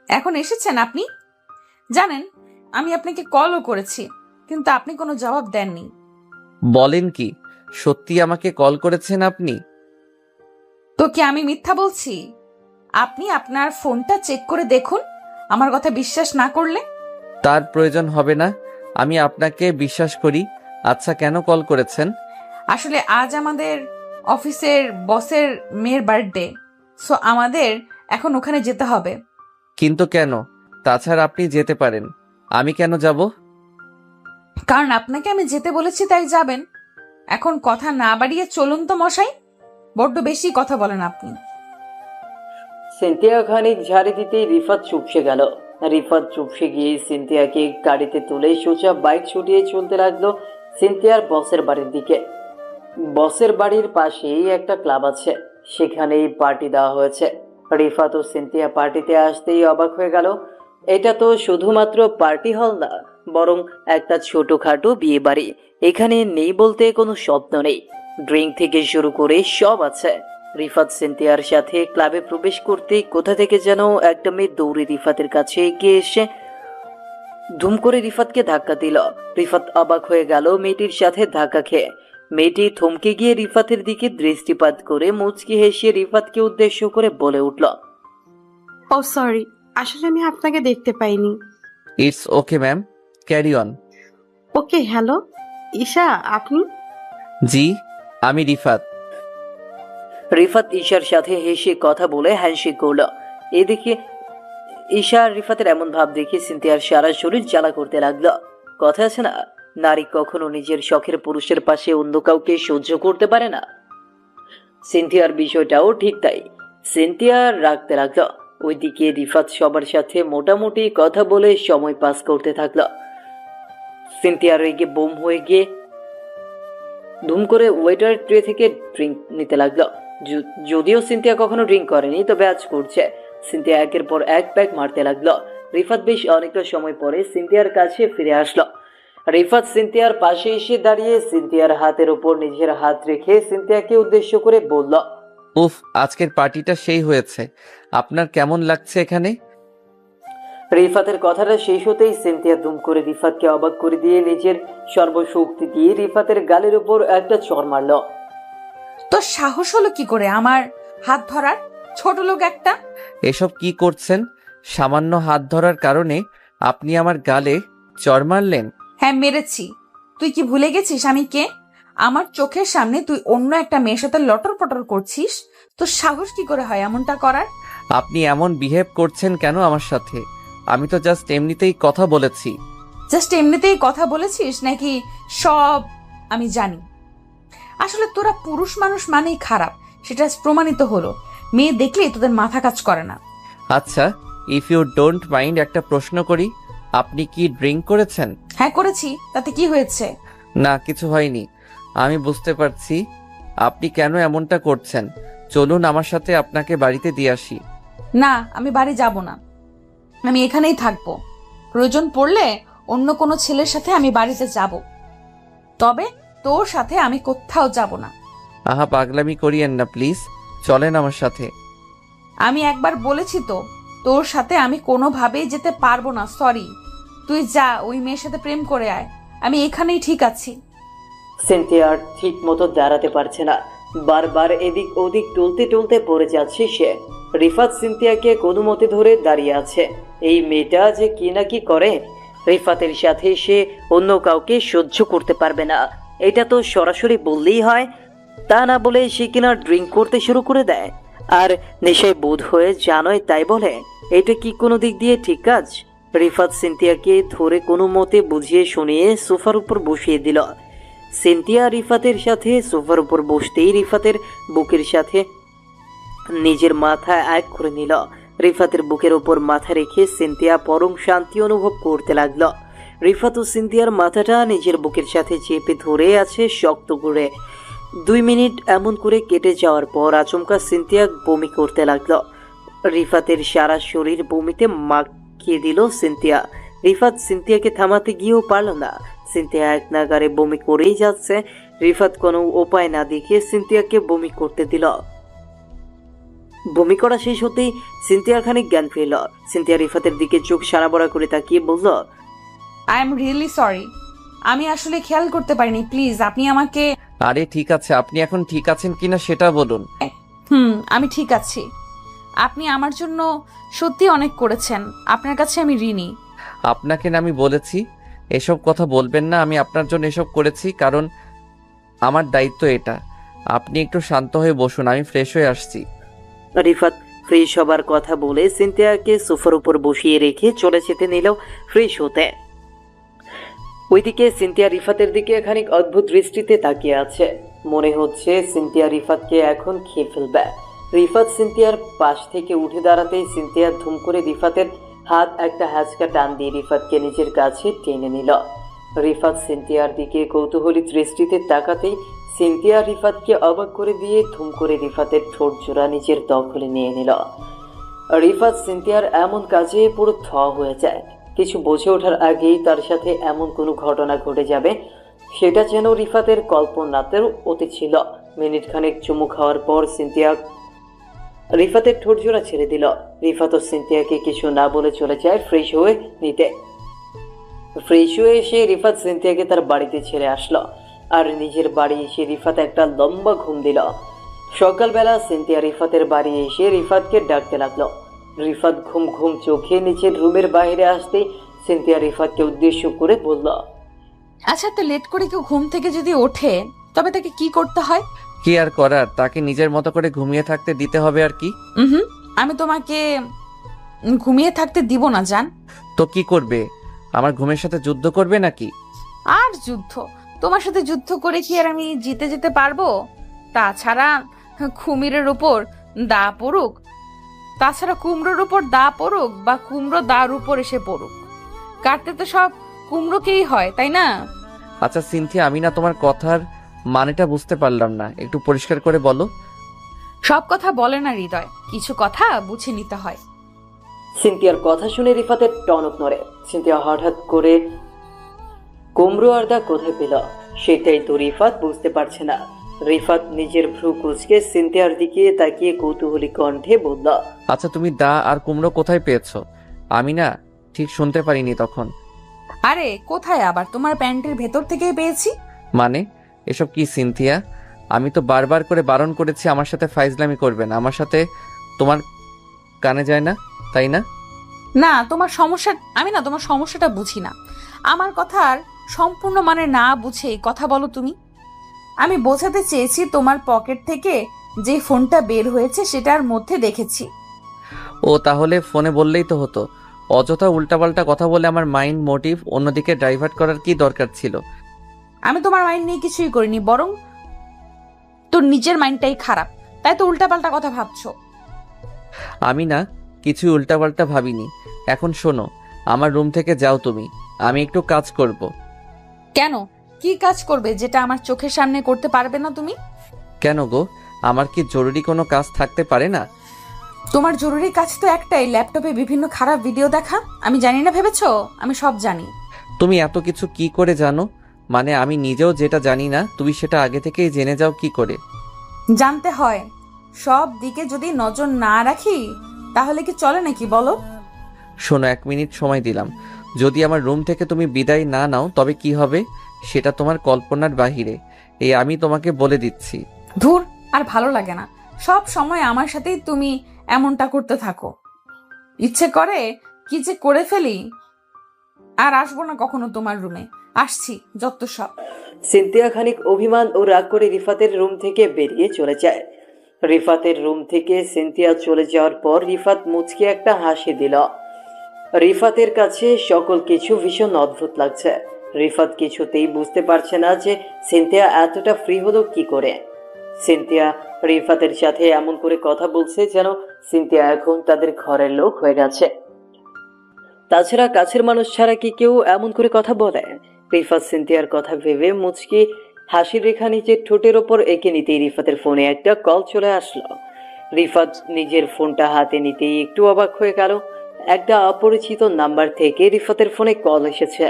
Speaker 1: এখন এসেছেন আপনি? জানেন, আমি আপনাকে কলও করেছি, কিন্তু আপনি কোনো জবাব দেননি।
Speaker 2: বলেন কি, সত্যি আমাকে কল করেছেন আপনি?
Speaker 1: তো কি আমি মিথ্যা বলছি? আপনি আপনার ফোনটা চেক করে দেখুন, আমার কথা বিশ্বাস না করলে।
Speaker 2: তার প্রয়োজন হবে না, আমি আপনাকে বিশ্বাস করি। আচ্ছা, কেন কল করেছেন?
Speaker 1: আসলে আজ আমাদের অফিসের বসের মেয়ের বার্থডে, সো আমাদের এখন ওখানে যেতে হবে।
Speaker 2: কিন্তু কেন? তাছাড়া আপনি যেতে পারেন, আমি কেন যাব?
Speaker 1: কারণ আপনাকে আমি যেতে বলেছি তাই যাবেন। এখন কথা না বাড়িয়ে চলুন তো মশাই, বড্ড বেশি কথা বলেন আপনি।
Speaker 3: সিনথিয়া খানিক ঝাড়ি দিতেই রিফাত চুপসে গেল। রিফাত চুপসে গিয়ে সিনথিয়াকে গাড়িতে তুলে সোজা বাইক ছুটিয়ে চলতে লাগলো সিনথিয়ার বসের বাড়ির দিকে। বসের বাড়ির পাশেই একটা ক্লাব আছে, সেখানেই পার্টি দেওয়া হয়েছে। রিফাত ও সিনথিয়া পার্টিতে আসতেই অবাক হয়ে গেল। এটা তো শুধুমাত্র পার্টি হল না, বরং একটা ছোটখাটো বিয়ে বাড়ি। এখানে নেই বলতে কোনো শব্দ নেই, ড্রিঙ্ক থেকে শুরু করে সব আছে। রিফাত সিনথিয়ার সাথে ক্লাবে প্রবেশ করতে কোথা থেকে যেন একটা মেয়ে দৌড়ে রিফাতের কাছে এগিয়ে এসে ধুম করে রিফাতকে ধাক্কা দিল। রিফাত অবাক হয়ে গেল মেয়েটির সাথে ধাক্কা খেয়ে। মেয়েটি থমকে গিয়ে রিফাতের দিকে দৃষ্টিপাত করে মুচকি হেসে রিফাতকে উদ্দেশ্য করে বলে উঠল,
Speaker 6: ও সরি, আসলে আমি আপনাকে দেখতে পাইনি।
Speaker 2: It's okay ma'am, carry on.
Speaker 6: Okay, hello Isha, আপনি?
Speaker 2: জি, আমি রিফাত।
Speaker 3: রিফাত ঈশার সাথে হেসে কথা বলে হ্যান্ডশেক করল। এদিকে ঈশা আর রিফাতের এমন ভাব দেখে সিনথিয়ার সারা শরীর জ্বালা করতে লাগলো। কথা আছে না, নারী কখনো নিজের শখের পুরুষের পাশে অন্য কাউকে সহ্য করতে পারে না। সিনথিয়ার বিষয়টাও ঠিক তাই। সিনথিয়া রাখতে লাগলো। ওইদিকে রিফাত সবার সাথে মোটামুটি কথা বলে সময় পাস করতে থাকলো। সিনথিয়া রেগে বোম হয়ে গিয়ে ধুম করে ওয়েটার ট্রে থেকে ড্রিঙ্ক নিতে লাগলো। যদিও সিনথিয়া কখনো ড্রিঙ্ক করেনি, তবে আজ করছে। সিনথিয়া একের পর এক প্যাক মারতে লাগলো। রিফাত বেশ অনেকটা সময় পরে সিনথিয়ার কাছে ফিরে আসলো। রিফাত সিনথিয়ার পাশে এসে দাঁড়িয়ে সিনথিয়ার হাতের উপর নিজের হাত রেখে সিনথিয়াকে উদ্দেশ্য করে বলল,
Speaker 2: উফ, আজকের পার্টিটা সেই হয়েছে। আপনার কেমন লাগছে এখানে?
Speaker 3: রিফাতের কথাটা শেষ হতেই সিনথিয়া দুম করে রিফাতকে অবাক করে দিয়ে নিজের সর্বশক্তি দিয়ে রিফাতের গালের উপর একটা চড় মারল।
Speaker 1: তো সাহস হলো কি করে আমার হাত ধরার, ছোট লোক একটা?
Speaker 2: এসব কি করছেন? সামান্য হাত ধরার কারণে আপনি আমার গালে চড় মারলেন?
Speaker 1: হ্যাঁ, মেরেছি। তুই কি ভুলে গেছিস আমি কে? আমার চোখের সামনে তুই অন্য একটা মেয়ের সাথে লটর পটর করছিস, তো সাহস কি করে হয় এমনটা করার?
Speaker 2: আপনি এমন বিহেভ করছেন কেন আমার সাথে? আমি তো জাস্ট এমনিতেই কথা বলেছি।
Speaker 1: জাস্ট এমনিতেই কথা বলেছিস নাকি সব আমি জানি? আসলে তোরা পুরুষ মানুষ মানেই খারাপ, সেটা প্রমাণিত হলো। মেয়ে দেখলেই তোদের মাথা কাজ করে না।
Speaker 2: আচ্ছা, ইফ ইউ ডোন্ট মাইন্ড একটা প্রশ্ন করি, আপনি কি ড্রিঙ্ক করেছেন?
Speaker 1: হ্যাঁ করেছি, তাতে কি হয়েছে?
Speaker 2: না, কিছু হয়নি। আমি বুঝতে পারছি আপনি কেন এমনটা করছেন। চলুন আমার সাথে, আপনাকে বাড়িতে দিয়ে আসি।
Speaker 1: না, আমি বাড়ি যাব না, আমি এখানেই থাকবো। প্রয়োজন পড়লে অন্য কোনো ছেলের সাথে আমি বাড়িতে যাব, তবে তোর সাথে আমি কোথাও যাব না।
Speaker 2: আহা, পাগলামি করিয়েন না প্লিজ, চলেন আমার সাথে।
Speaker 1: আমি একবার বলেছি তো, তোর সাথে আমি কোনোভাবেই যেতে পারবো না, সরি। তুই যা, ওই মেয়ের সাথে প্রেম করে আয়, আমি এখানেই ঠিক আছি।
Speaker 3: সিনথিয়া আর ঠিক মতো দাঁড়াতে পারছে না, বারবার এদিক ওদিক টলতে টলতে পড়ে যাচ্ছে সে। রিফাত সিনথিয়াকে কোনো মতে ধরে দাঁড়িয়ে আছে। এই মেয়েটা যে কি না কি করে, রিফাতের সাথে সে অন্য কাউকে সহ্য করতে পারবে না, এটা তো সরাসরি বললেই হয়। তা না বলে সে কিনা ড্রিঙ্ক করতে শুরু করে দেয়, আর নেশায় বোধ হয়ে জানোয় তাই বলে। এটা কি কোনো দিক দিয়ে ঠিক কাজ? রিফাত সিনথিয়াকে ধরে কোনো মতে বুঝিয়ে শুনিয়ে সোফার উপর বসিয়ে দিল। সিনথিয়া রিফাতের সাথে সোফার উপর বসতেই রিফাতের বুকের সাথে নিজের মাথা এক করে নিল। রিফাতের বুকের উপর মাথা রেখে সিনথিয়া পরম শান্তি অনুভব করতে লাগলো। রিফাত ও সিনথিয়ার মাথাটা নিজের বুকের সাথে চেপে ধরে আছে শক্ত করে। 2 মিনিট এমন করে কেটে যাওয়ার পর আচমকা সিনথিয়া বমি করতে লাগলো। রিফাতের সারা শরীর বমিতে মাখিয়ে দিল সিনথিয়া। রিফাত সিনথিয়াকে থামাতে গিয়েও পারল না, সিনথিয়া এক নাগারে বমি করেই যাচ্ছে। রিফাত কোনো উপায় না দেখে সিনথিয়াকে বমি করতে দিল। বমি করা শেষ হতেই সিনথিয়ার খানিক জ্ঞান ফিরল। সিনথিয়া রিফাতের দিকে চোখ সারাবড়া করে তাকিয়ে বলল,
Speaker 1: আই এম রিয়েলি সরি, আমি আসলে খেয়াল করতে পারিনি, প্লিজ আপনি আমাকে।
Speaker 2: আরে ঠিক আছে, আপনি এখন ঠিক আছেন কিনা সেটা বলুন।
Speaker 1: আমি ঠিক আছি। আপনি আমার জন্য সত্যি অনেক করেছেন, আপনার কাছে আমি ঋণী।
Speaker 2: আপনাকে না আমি বলেছি এসব কথা বলবেন না, আমি আপনার জন্য এসব করেছি কারণ আমার দায়িত্ব এটা। আপনি একটু শান্ত হয়ে বসুন, আমি ফ্রেশ হয়ে আসছি।
Speaker 3: রিফাত ফ্রেশ হবার কথা বলে সিনথিয়াকে সোফার উপর বসিয়ে রেখে চলে যেতে নিল ফ্রেশ হতে। ওইদিকে সিনথিয়া রিফাতের দিকে খানিক অদ্ভুত দৃষ্টিতে তাকিয়ে আছে। মনে হচ্ছে সিনথিয়া রিফাতকে এখন খেয়ে ফেলবে। রিফাত সিনথিয়ার পাশ থেকে উঠে দাঁড়াতেই সিনথিয়া ধুম করে রিফাতের হাত একটা হ্যাচকা টান দিয়ে রিফাতকে নিজের কাছে টেনে নিল। রিফাত সিনথিয়ার দিকে কৌতূহলী দৃষ্টিতে তাকাতেই সিনথিয়া রিফাতকে অবাক করে দিয়ে ধুম করে রিফাতের ঠোঁট জোড়া নিজের দখলে নিয়ে নিল। রিফাত সিনথিয়ার এমন কাজে পুরো থ হয়ে যায়। কিছু বুঝে ওঠার আগেই তার সাথে এমন কোনো ঘটনা ঘটে যাবে সেটা যেন রিফাতের কল্পনাতেও অতীত ছিল। মিনিট খানেক চুমু খাওয়ার পর সিনথিয়া রিফাতের ঠোঁট জোড়া ছেড়ে দিল। রিফাত ও সিনথিয়াকে কিছু না বলে চলে যায় ফ্রেশ হয়ে নিতে। ফ্রেশ হয়ে এসে রিফাত সিনথিয়াকে তার বাড়িতে ছেড়ে আসলো, আর নিজের বাড়ি এসে রিফাত একটা লম্বা ঘুম দিল। সকালবেলা সিনথিয়া রিফাতের বাড়ি এসে রিফাতকে ডাকতে লাগলো। রিফাত ঘুম ঘুম চোখে নিচের রুমের বাইরে আসতেই সিনথিয়া রিফাতকে উদ্দেশ্য করে বলল,
Speaker 1: আচ্ছা, তো লেট করে কেউ ঘুম থেকে যদি ওঠে তবে তাকে কি করতে হয়?
Speaker 2: কি আর করার, তাকে নিজের মতো করে ঘুমিয়ে থাকতে দিতে হবে আর কি।
Speaker 1: আমি তোমাকে ঘুমিয়ে থাকতে দিব না জান।
Speaker 2: তো কি করবে, আমার ঘুমের সাথে যুদ্ধ করবে নাকি?
Speaker 1: আর যুদ্ধ? তোমার সাথে যুদ্ধ করে কি আর আমি জিতে যেতে পারবো? তাছাড়া কুমিরের উপর দা পড়ুক, তাছাড়া কুমড়োর উপর দা পড়ুক বা কুমড়ো দার উপর এসে পড়ুক, কাটতে তো সব কুমড়োকেই হয়, তাই না?
Speaker 2: আচ্ছা সিনথিয়া, আমি না তোমার কথার মানেটা বুঝতে পারলাম না, একটু পরিষ্কার করে বলো।
Speaker 1: সব কথা বলে না হৃদয়, কিছু কথা বুঝে নিতে হয়।
Speaker 3: সিনথিয়ার কথা শুনে রিফাতের টনক নড়ে। সিনথিয়া হঠাৎ করে কুমড়ো আর দা কোথায় পেল সেটাই তো রিফাত বুঝতে পারছে না। রিফাত নিজের ভ্রু কুঁচকে সিনথিয়ার দিকে তাকিয়ে কৌতূহলী কণ্ঠে বলল,
Speaker 2: আচ্ছা তুমি দা আর কুমড়ো কোথায় পেয়েছো? আমি না ঠিক শুনতে পারিনি তখন।
Speaker 1: আরে কোথায় আবার, তোমার প্যান্টের ভেতর থেকেই পেয়েছি।
Speaker 2: মানে এসব কি সিনথিয়া? আমি তো বারবার করে বারণ করেছি আমার সাথে ফাইজলামি করবে না, আমার সাথে তোমার কানে যায় না, তাই না?
Speaker 1: না, তোমার সমস্যা, আমি না তোমার সমস্যাটা বুঝি না। আমার কথার সম্পূর্ণ মানে না বুঝে কথা বলো তুমি। আমি বোঝাতে চেয়েছি তোমার পকেট থেকে যে ফোনটা বের হয়েছে সেটার মধ্যে দেখেছি।
Speaker 2: ও তাহলে ফোনে বললেই তো হতো, অযথা উল্টাপাল্টা কথা বলে আমার মাইন্ড মোটিভ অন্যদিকে ডাইভার্ট করার কি দরকার ছিল?
Speaker 1: আমি তোমার মাইন্ড নিয়ে কিছুই করিনি, বরং তোর নিজের মাইন্ডটাই খারাপ, তাই তো উল্টাপাল্টা কথা ভাবছো।
Speaker 2: আমি না কিছু উল্টাপাল্টা ভাবিনি। এখন শোনো, আমার রুম থেকে যাও তুমি, আমি একটু কাজ করব।
Speaker 1: কেন? কি কাজ করবে যেটা আমার চোখের সামনে করতে পারবে না তুমি?
Speaker 2: কেন গো, আমার কি জরুরি কোনো কাজ থাকতে পারে না?
Speaker 1: তোমার জরুরি কাজ তো একটাই, ল্যাপটপে বিভিন্ন খারাপ ভিডিও দেখা। আমি জানি না ভেবেছো? আমি সব জানি।
Speaker 2: তুমি এত কিছু কি করে জানো? মানে আমি নিজেও যেটা জানি না তুমি সেটা আগে থেকেই জেনে যাও কি করে?
Speaker 1: জানতে হয়। সব দিকে যদি নজর না রাখি তাহলে কি চলে নাকি বলো?
Speaker 2: শোনো, 1 মিনিট সময় দিলাম। যদি আমার রুম থেকে তুমি বিদায় না নাও তবে কি হবে সেটা তোমার কল্পনার বাহিরে। এই আমি তোমাকে বলে দিচ্ছি।
Speaker 1: ধুর, আর ভালো লাগে না। সব সময় আমার সাথেই তুমি এমনটা করতে থাকো। ইচ্ছে করে কি যে করে ফেলি। আর আসবো না কখনো তোমার রুমে। আসছি যত সব।
Speaker 3: সিনথিয়া খানিক অভিমান ও রাগ করে রিফাতের রুম থেকে বেরিয়ে চলে যায়। রিফাতের রুম থেকে সিনথিয়া চলে যাওয়ার পর রিফাত মুচকি একটা হাসি দিল। রিফাতের কাছে সকল কিছু ভীষণ অদ্ভুত লাগছে। রিফাত কিছুতেই বুঝতে পারছে না যে সিনথিয়া এতটা ফ্রি হলো কি করে। সিনথিয়া রিফাতের সাথে এমন করে কথা বলছে যেন সিনথিয়া এখন তাদের ঘরের লোক হয়ে গেছে। তাছাড়া কাছের মানুষ ছাড়া কি কেউ এমন করে কথা বলে? রিফাত সিনথিয়ার কথা ভেবে মুচকি হাসির রেখা নিজের ঠোঁটের ওপর এঁকে নিতেই রিফাতের ফোনে একটা কল চলে আসলো। রিফাত নিজের ফোনটা হাতে নিতেই একটু অবাক হয়ে গেল। একটা অপরিচিত নাম্বার থেকে রিফাতের ফোনে কল এসেছে।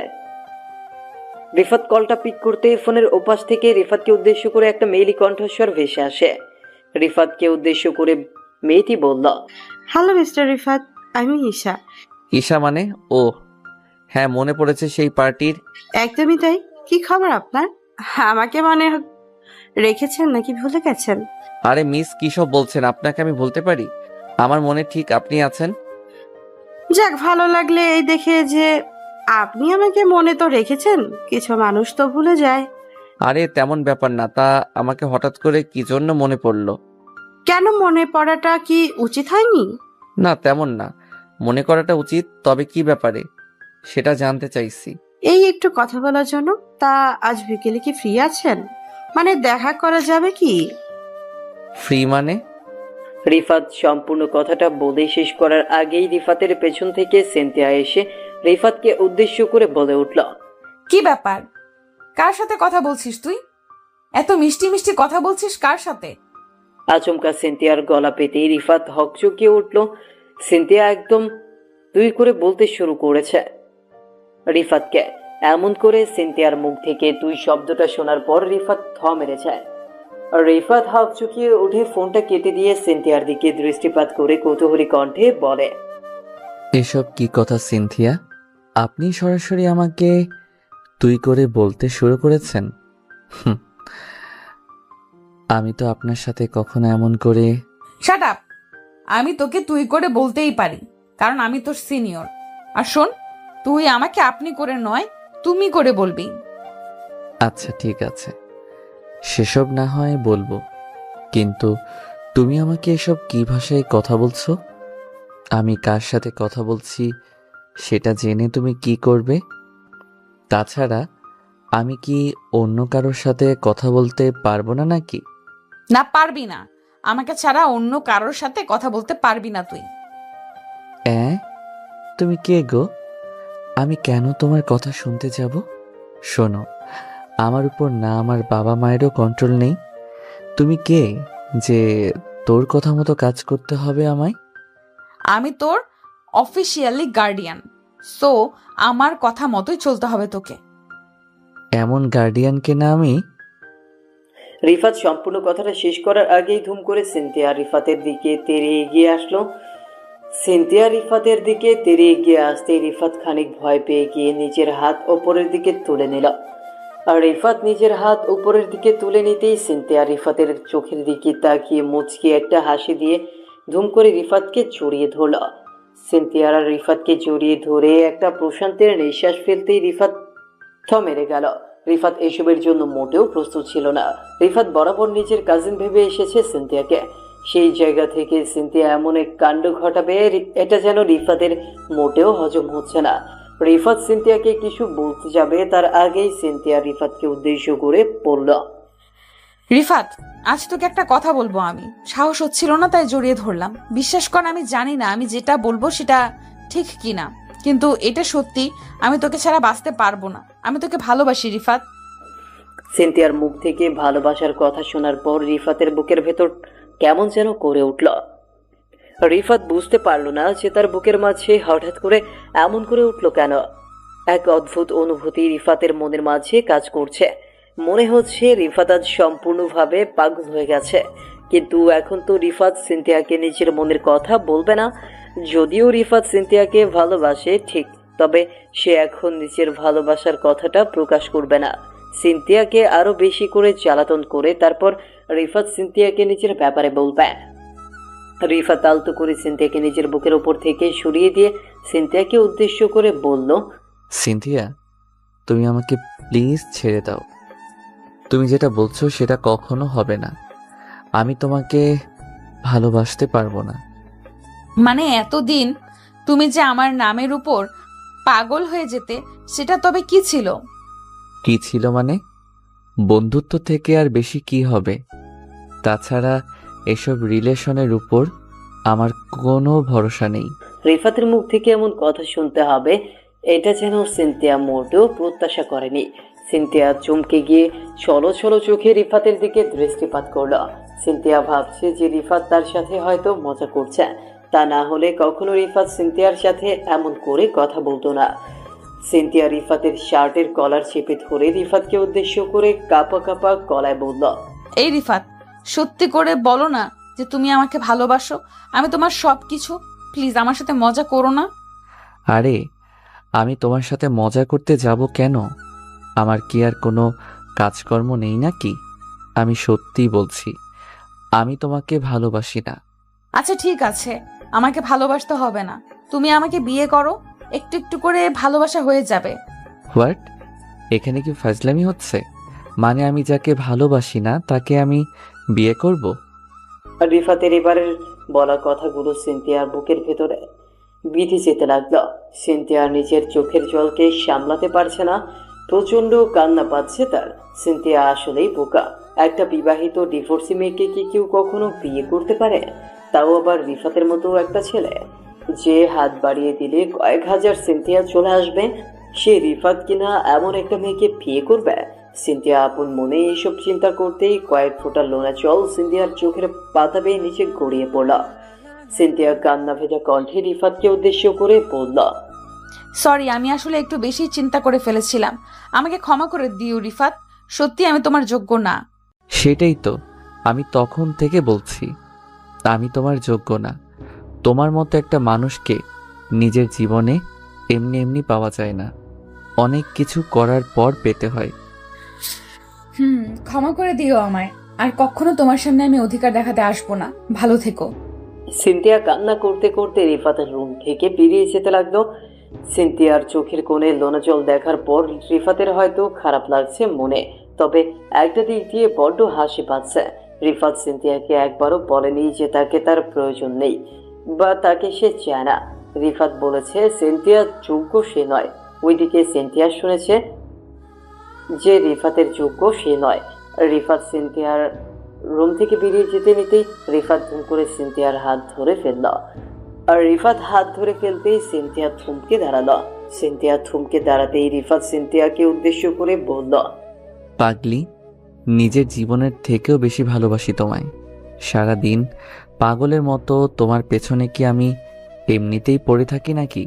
Speaker 3: রিফাত কলটা পিক করতে ফোনের ওপাশ থেকে রিফাতকে উদ্দেশ্য করে একটা মেইলি কণ্ঠস্বর ভেসে আসে। রিফাতকে উদ্দেশ্য করে মেয়েটি বলল,
Speaker 6: হ্যালো মিস্টার রিফাত, আমি ঈশা।
Speaker 2: ঈশা মানে? ও হ্যাঁ, মনে পড়েছে সেই পার্টির।
Speaker 6: একদমই তাই। কি খবর আপনার? আমাকে মনে রেখেছেন নাকি ভুলে গেছেন?
Speaker 2: আরে মিস, কি সব বলছেন? আপনাকে আমি বলতে পারি? আমার মনে ঠিক আপনি আছেন।
Speaker 6: যাক, ভালো লাগলে এই দেখে যে আপনি আমাকে মনে তো রেখেছেন। কিছু মানুষ তো ভুলে যায়।
Speaker 2: আরে তেমন ব্যাপার না। তা আমাকে হঠাৎ করে কি জন্য মনে পড়লো?
Speaker 6: কেন, মনে পড়াটা কি উচিত হয়নি?
Speaker 2: না তেমন না, মনে করাটা উচিত। তবে কি ব্যাপারে সেটা জানতে চাইছি।
Speaker 6: এই একটু কথা বলার জন্য। তা আজ বিকেলে কি ফ্রি আছেন? মানে দেখা করা যাবে কি?
Speaker 2: ফ্রি মানে?
Speaker 3: রিফাত সম্পূর্ণ কথাটা বলে শেষ করার আগেই রিফাতের পেছন থেকে সিনথিয়া এসে রিফাতকে উদ্দেশ্য করে বলে উঠল,
Speaker 1: কি ব্যাপার? কার সাথে কথা বলছিস তুই? এত মিষ্টি মিষ্টি কথা বলছিস কার সাথে?
Speaker 3: আচমকা সিনথিয়ার গলা পেতেই রিফাত হকচকিয়ে উঠল। সিনথিয়া একদম তুই করে বলতে শুরু করেছে রিফাতকে। এমন করে সিনথিয়ার মুখ থেকে তুই শব্দটা শোনার পর রিফাত থ মেরে যায়। রিফাত হকচকিয়ে উঠে ফোনটা কেটে দিয়ে সিনথিয়ার দিকে দৃষ্টিপাত করে কৌতূহলী কণ্ঠে বলে,
Speaker 2: এসব কি কথা সিনথিয়া? আপনি সরাসরি আমাকে তুই করে বলতে শুরু করেছেন? হুম, আমি তো আপনার সাথে কখনো এমন করে।
Speaker 1: Shut up. আমি তোকে তুই করে বলতেই পারি, কারণ আমি তোর সিনিয়র। আর শোন, তুই আমাকে আপনি করে নয়, তুমি করে বলবি।
Speaker 2: আচ্ছা ঠিক আছে, সেসব না হয় বলবো, কিন্তু তুমি আমাকে এসব কি ভাষায় কথা বলছো? আমি কার সাথে কথা বলছি সেটা জেনে তুমি কি করবে? তাছাড়া আমি কি অন্য কারোর সাথে কথা বলতে পারবো না নাকি?
Speaker 1: না, পারবি না। আমাকে ছাড়া অন্য কারোর সাথে কথা বলতে পারবি না তুই।
Speaker 2: তুমি কে গো? আমি কেন তোমার কথা শুনতে যাব? শোনো, আমার উপর না আমার বাবা মায়েরও কন্ট্রোল নেই। তুমি কে যে তোর কথা মতো কাজ করতে হবে আমায়?
Speaker 1: আমি তোর অফিসিয়ালি গার্ডিয়ান, সো আমার কথা মতোই চলতে হবে তোকে।
Speaker 2: এমন গার্ডিয়ানকে না আমি।
Speaker 3: রিফাত সম্পূর্ণ কথাটা শেষ করার আগেই ধুম করে সিনথিয়া রিফাতের দিকে তেড়ে এগিয়ে আসলো। সিনথিয়া রিফাতের দিকে তেড়ে এগিয়ে আসতে রিফাত খানিক ভয় পেয়ে গিয়ে নিজের হাত ওপরের দিকে তুলে নিল। আর রিফাত নিজের হাত উপরের দিকে তুলে নিতেই সিনথিয়া রিফাতের চোখের দিকে তাকিয়ে মুচকি একটা হাসি দিয়ে ধুম করে রিফাতকে জড়িয়ে ধরল। সিনথিয়া আর রিফাতকে জড়িয়ে ধরে একটা প্রশান্তের নিঃশ্বাস ফেলতেই রিফাত থ মেরে গেল। রিফাত এসবের জন্য মোটেও প্রস্তুত ছিল না। রিফাত বরাবর নিজের কাজিন ভেবে এসেছে সিনথিয়াকে। সেই জায়গা থেকে সিনথিয়া এমন এক কাণ্ড ঘটাবে এটা যেন রিফাতের মোটেও হজম হচ্ছে না। রিফাত সিনথিয়াকে কিছু বলতে যাবে তার আগেই সিনথিয়া রিফাতকে উদ্দেশ্য করে বলল,
Speaker 1: রিফাত, আজ তোকে একটা কথা বলবো। আমি সাহস হচ্ছিল না তাই জড়িয়ে ধরলাম। বিশ্বাস কর, আমি জানি না আমি যেটা বলবো সেটা ঠিক কিনা, কিন্তু এটা সত্যি। আমি তোকে ছাড়া বাঁচতে পারবো না। আমি তোকে ভালোবাসি রিফাত।
Speaker 3: সিনথিয়ার মুখ থেকে ভালোবাসার কথা শোনার পর রিফাতের বুকের ভেতর কেমন যেন করে উঠল। রিফাত বুঝতে পারল না যে তার বুকের মাঝে হঠাৎ করে এমন করে উঠল কেন। এক অদ্ভুত অনুভূতি রিফাতের মনের মাঝে কাজ করছে। মনে হচ্ছে রিফাত আজ সম্পূর্ণভাবে পাগল হয়ে গেছে। কিন্তু এখন তো রিফাত সিনথিয়াকে নিজের মনের কথা বলবে না। যদিও রিফাত সিনথিয়াকে ভালোবাসে ঠিক, তবে সে এখন নিজের ভালোবাসার কথাটা প্রকাশ করবে না। সিনথিয়াকে আরো বেশি করে জ্বালাতন করে তারপর রিফাত সিনথিয়াকে নিজের ব্যাপারে বলবে। রিফাত আলতো করে সিনথিয়াকে নিজের বুকের উপর থেকে সরিয়ে দিয়ে সিনথিয়াকে উদ্দেশ্য করে বলল,
Speaker 2: সিনথিয়া, তুমি আমাকে প্লিজ ছেড়ে দাও। তুমি যেটা বলছো সেটা কখনো হবে না। আমি তোমাকে ভালোবাসতে পারবো না।
Speaker 1: মানে এতদিন তুমি যে আমার নামের উপর পাগল হয়ে যেতে, সেটা তবে কি ছিল?
Speaker 2: কি ছিল মানে? বন্ধুত্ব থেকে আর বেশি কি হবে? তাছাড়া এসব রিলেশনের উপর আমার কোনো ভরসা নেই।
Speaker 3: রিফাতের মুখ থেকে এমন কথা শুনতে হবে এটা যেন সিনথিয়া মোটেও প্রত্যাশা করেনি। সিনথিয়া চমকে গিয়ে ছলো ছলো চোখে রিফাতের দিকে দৃষ্টিপাত করল। সিনথিয়া ভাবছে যে রিফাত তার সাথে হয়তো মজা করছে, তা না হলে কখনো রিফাত সিনথিয়ার সাথে এমন করে কথা বলতো না। সিনথিয়া রিফাতের শার্টের কলার চেপে ধরে রিফাতকে উদ্দেশ্য করে কাঁপা কাঁপা গলায় বলল,
Speaker 1: এই রিফাত, সত্যি করে বলো না যে তুমি আমাকে ভালোবাসো। আমি তোমার সব কিছু, প্লিজ আমার সাথে মজা করো না।
Speaker 2: আরে, আমি তোমার সাথে মজা করতে যাব কেন? আমার কি আর কোনো কাজকর্ম নেই নাকি? আমি সত্যিই বলছি, আমি তোমাকে ভালোবাসি না।
Speaker 1: আচ্ছা ঠিক আছে, আমাকে ভালোবাসতে হবে না, তুমি আমাকে বিয়ে করো, একটু একটু করে ভালোবাসা হয়ে যাবে।
Speaker 2: হোয়াট? এখানে কি ফাজলামি হচ্ছে? মানে আমি যাকে ভালোবাসি না তাকে আমি বিয়ে করব?
Speaker 3: রিফাতের এবারের বলা কথাগুলো সিনথিয়ার বুকের ভেতরে বিধে যেতে লাগলো। সিনথিয়া নিজের চোখের জলকে সামলাতে পারছে না, প্রচন্ড কান্না পাচ্ছে তার। সিনথিয়া আসলেই বোকা। একটা বিবাহিত ডিভোর্সি মেয়েকে কি কেউ কখনো বিয়ে করতে পারে? তাও আবার রিফাতের মতো একটা ছেলে যে হাত বাড়িয়ে দিলে কয়েক হাজার সিনথিয়া চলে আসবে। সে রিফাত কিনা এমন একটা মেয়েকে বিয়ে করবে? সিনথিয়া আপন মনে এইসব চিন্তা করতেই কয়েক ফোঁটা লোনা জল সিনথিয়ার চোখের পাতা বেয়ে নিচে গড়িয়ে পড়ল। সিনথিয়া কান্না ভেজা কণ্ঠে রিফাতকে উদ্দেশ্য করে বলল,
Speaker 1: সরি, আমি আসলে একটু বেশি চিন্তা করে ফেলেছিলাম, আমাকে ক্ষমা করে দিও রিফাত। সত্যি আমি তোমার যোগ্য না।
Speaker 2: সেটাই তো আমি তখন থেকে বলছি, আমি তোমার যোগ্য না। তোমার মতো একটা মানুষকে নিজের জীবনে এমনি এমনি পাওয়া যায় না, অনেক কিছু করার পর পেতে হয়।
Speaker 1: ক্ষমা করে দিও আমায়, আর কখনো তোমার সামনে আমি অধিকার দেখাতে আসবো না। ভালো থেকো।
Speaker 3: সিনথিয়া কান্না করতে করতে রিফাতের রুম থেকে বেরিয়ে যেতে লাগলো। সিনথিয়ার চোখের কোণে লোনা জল দেখার পর রিফাতের হয়তো খারাপ লাগছে মনে, তবে একটা দিক দিয়ে বড্ড হাসি পাচ্ছে। রিফাত সিনথিয়াকে একবারও বলেনি যে তাকে তার প্রয়োজন নেই বা তাকে সে চায় না। রিফাত বলেছে সিনথিয়া যোগ্য সে নয়, ওইদিকে সিনথিয়া শুনেছে যে রিফাতের যোগ্য সে নয়। রিফাত সিনথিয়ার রুম থেকে বেরিয়ে যেতে নিতেই রিফাত ধুম করে সিনথিয়ার হাত ধরে ফেলল। আর রিফাত হাত ধরে ফেলতেই সিনথিয়া থমকে দাঁড়ালো। সিনথিয়া থমকে দাঁড়াতেই রিফাত সিনথিয়াকে উদ্দেশ্য করে বলল,
Speaker 2: পাগলি, নিজের জীবনের থেকেও বেশি ভালোবাসি তোমায়। সারা দিন পাগলের মতো তোমার পেছনে কি আমি এমনিতেই পড়ে থাকি নাকি?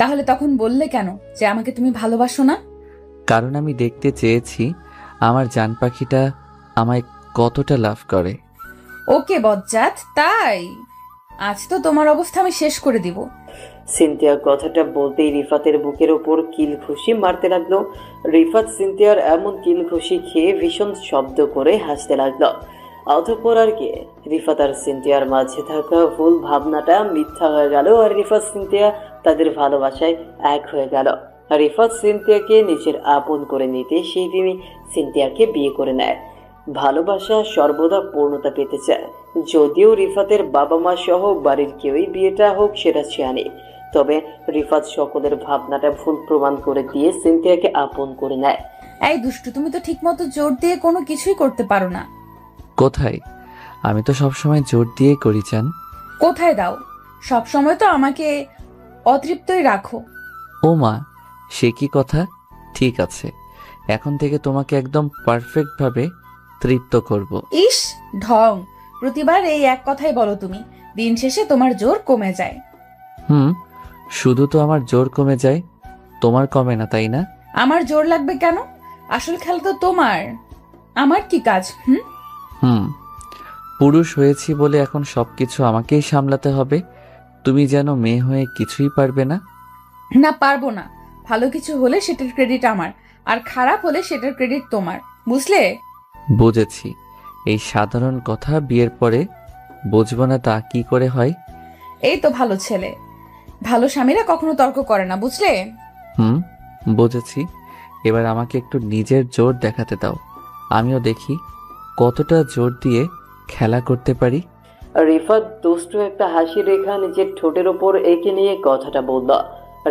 Speaker 1: তাহলে তখন বললে কেন যে আমাকে তুমি ভালোবাসো না?
Speaker 2: কারণ আমি দেখতে চেয়েছি আমার জান পাখিটা আমায় কতটা লাভ করে।
Speaker 1: ওকে বজ্জাত, তাই আজ তো তোমার অবস্থা আমি শেষ করে দিব।
Speaker 3: সিনথিয়া কথাটা বলতেই রিফাতের বুকের ওপর কিল ঘুষি মারতে লাগলো। রিফাত সিনথিয়ার এমন কিল ঘুষি খেয়ে ভীষণ শব্দ করে হাসতে লাগলো। অতঃপর আর কি, রিফাত আর সিনথিয়ার মাঝে থাকা ভুল ভাবনাটা মিথ্যা হয়ে গেল, আর রিফাত সিনথিয়া তাদের ভালোবাসায় এক হয়ে গেল। রিফাত সিনথিয়াকে নিজের আপন করে নিতে সেই দিনই সিনথিয়াকে বিয়ে করে নেয়। ভালোবাসা সর্বদা পূর্ণতা পেতে চায়। যদিও রিফাতের বাবা মা সহ বাড়ির কেউই বিয়েটা হোক সেটা চায়নি, তবে রিফাত সকলের ভাবনাটা ভুল প্রমাণ করে দিয়ে সিনথিয়াকে আপন করে নেয়।
Speaker 1: এই দুষ্টু, তুমি তো ঠিক মতো জোর দিয়ে কোনো কিছুই করতে পারো না।
Speaker 2: কোথায়? আমি তো সবসময় জোর দিয়ে করি চান।
Speaker 1: কোথায় দাও? সব সময় তো আমাকে অতৃপ্তই রাখো।
Speaker 2: ও মা, সে কি কথা? ঠিক আছে, এখন থেকে তোমাকে একদম পারফেক্টভাবে তৃপ্ত করব।
Speaker 1: ইস, ঢং! প্রতিবার এই এক কথাই বলো তুমি, দিন শেষে তোমার জোর কমে যায়।
Speaker 2: শুধু তো আমার জোর কমে যায়, তোমার কমে না, তাই না?
Speaker 1: আমার জোর লাগবে কেন? আসল খেলা তো তোমার, আমার কি কাজ?
Speaker 2: পুরুষ হয়েছি বলে এখন সবকিছু আমাকেই সামলাতে হবে। তুমি যেন মেয়ে হয়ে কিছুই পারবে না।
Speaker 1: না, পারবো না। ভালো কিছু হলে সেটার ক্রেডিট আমার, আর খারাপ হলে সেটার ক্রেডিট তোমার, বুঝলে?
Speaker 2: বুঝেছি। এই সাধারণ কথা বিয়ের পরে বুঝবো না তা কি করে হয়?
Speaker 1: এই তো ভালো ছেলে। ভালো স্বামীরা কখনো তর্ক করে না, বুঝলে?
Speaker 2: বুঝেছি। এবার আমাকে একটু নিজের জোর দেখাতে দাও, আমিও দেখি কতটা জোর দিয়ে খেলা করতে পারি।
Speaker 3: রিফাত দুষ্ট একটা হাসি রেখা নিজের ঠোঁটের ওপর এঁকে নিয়ে কথাটা বলল।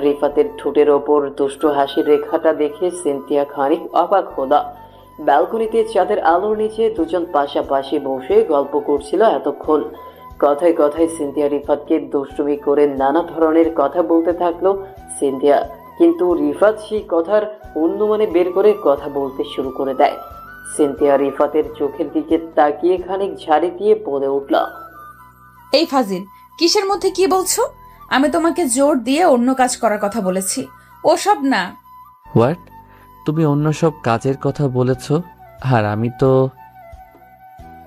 Speaker 3: রিফাতের ঠোঁটের ওপর দুষ্ট হাসির রেখাটা দেখে সিনথিয়া খানিক অবাক হলো। ব্যালকনিতে চাঁদের আলোর নিচে দুজন পাশাপাশি বসে গল্প করছিল এতক্ষণ। কথায় কথায় সিনথিয়া রিফাতকে দুষ্টুমি করে নানা ধরনের কথা বলতে থাকলো। সিনথিয়া কিন্তু রিফাত সেই কথার অন্য মানে বের করে কথা বলতে শুরু করে দেয়। সিনথিয়া রিফাতের চোখের দিকে তাকিয়ে খানিক ঝাড়ি দিয়ে বলে উঠল,
Speaker 1: এই ফাজিল, কিসের মধ্যে কি বলছো? আমি তোমাকে জোর দিয়ে অন্য কাজ করার কথা বলেছি, ওসব না।
Speaker 2: হোয়াট? তুমি অন্য সব কাজের কথা বলেছ, আর আমি তো...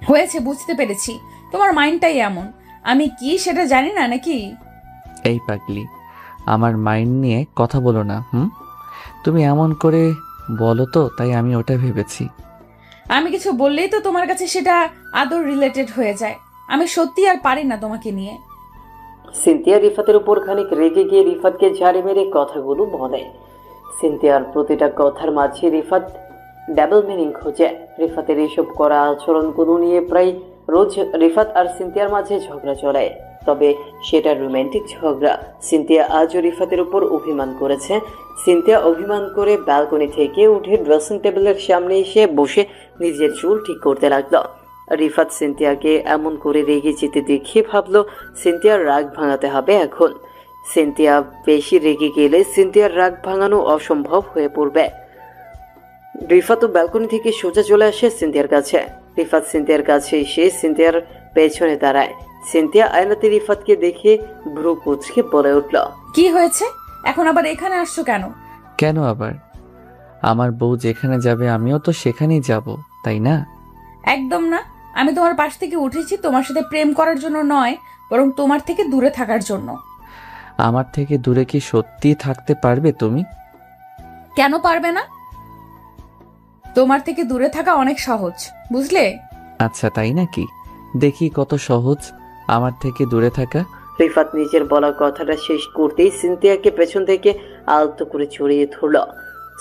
Speaker 1: হয়েছে, বুঝতে পেরেছি। তোমার মাইন্ডটাই এমন। আমি কি সেটা জানি না নাকি?
Speaker 2: এই পাগলি, আমার মাইন্ড নিয়ে কথা বলো না। তুমি এমন করে বলো তো, তাই আমি ওটা ভেবেছি।
Speaker 1: আমি কিছু বললেই তো তোমার কাছে সেটা আদর রিলেটেড হয়ে যায়। আমি সত্যি আর পারি না তোমাকে নিয়ে।
Speaker 3: সিনথিয়া রিফাতের উপর খানিক রেগে গিয়ে রিফাতকে ঝাড়ি মেরে কথাগুলো বলে। সিনথিয়ার প্রতিটা কথার মাঝে রিফাত ডাবল মিনিং খোঁজে। রিফাতের এইসব করা আচরণগুলো নিয়ে প্রায় রোজ রিফাত আর সিনথিয়ার মাঝে ঝগড়া চলে, তবে সেটা রোমান্টিক ঝগড়া। সিনথিয়া আজও রিফাতের উপর অভিমান করেছে। সিনথিয়া অভিমান করে ব্যালকনি থেকে উঠে ড্রেসিং টেবিলের সামনে এসে বসে নিজের চুল ঠিক করতে লাগলো। রিফাত সিনথিয়াকে এমন করে রেগে যেতে দেখে ভাবলো সিনথিয়ার রাগ ভাঙাতে হবে এখন। সিনথিয়া বেশি রেগে গেলে সিনথিয়ার রাগ ভাঙানো অসম্ভব হয়ে পড়বে। রিফাতও ব্যালকনি থেকে সোজা চলে আসে সিনথিয়ার কাছে। রিফাত সিনথিয়ার কাছে এসে সিনথিয়ার পেছনে দাঁড়ায়। সিনথিয়া আয়নাতে রিফাতকে দেখে ভ্রু কুঁচকে বলে উঠল,
Speaker 1: কি হয়েছে? এখন আবার এখানে আসছো কেন?
Speaker 2: কেন আবার? আমার বউ যেখানে যাবে আমিও তো সেখানেই যাব, তাই না?
Speaker 1: একদম না। আমি তোমার পাশ থেকে উঠেছি তোমার সাথে প্রেম করার জন্য নয়, বরং তোমার থেকে দূরে থাকার জন্য।
Speaker 2: আমার থেকে দূরে কি সত্যি থাকতে পারবে তুমি?
Speaker 1: কেন পারবে না? তোমার থেকে দূরে থাকা অনেক সহজ, বুঝলে?
Speaker 2: আচ্ছা, তাই নাকি? দেখি কত সহজ আমার থেকে দূরে থাকা।
Speaker 3: রিফাত নিজের বলা কথাটা শেষ করতেই সিনথিয়াকে পেছন থেকে আলতো করে জড়িয়ে ধরল।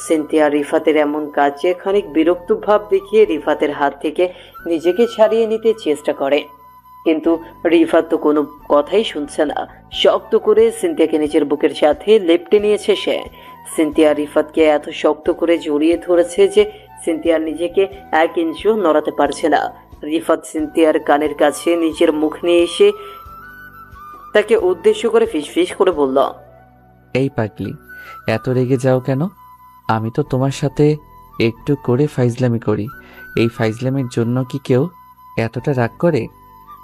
Speaker 3: সিনথিয়া রিফাতের এমন কাজে খানিক বিরক্ত ভাব দেখিয়ে রিফাতের হাত থেকে নিজেকে ছাড়িয়ে নিতে চেষ্টা করে, কিন্তু রিফাত তো কোনো কথাই শুনছে না। শক্ত করে সিনথিয়াকে নিজের বুকের সাথে লেপ্টে নিয়েছে সে। সিনথিয়া রিফাতকে এত শক্ত করে জড়িয়ে ধরেছে যে সিনথিয়া নিজেকে 1 ইঞ্চিও নড়াতে পারছে না। রিফাত সিনথিয়ার কানের কাছে নিজের মুখ নিয়ে এসে তাকে উদ্দেশ্য করে ফিসফিস করে বলল,
Speaker 2: এই পাগলি, এত রেগে যাও কেন? আমি তো তোমার সাথে একটু করে ফাইজলামি করি। এই ফাইজলামির জন্য কি কেউ এতটা রাগ করে?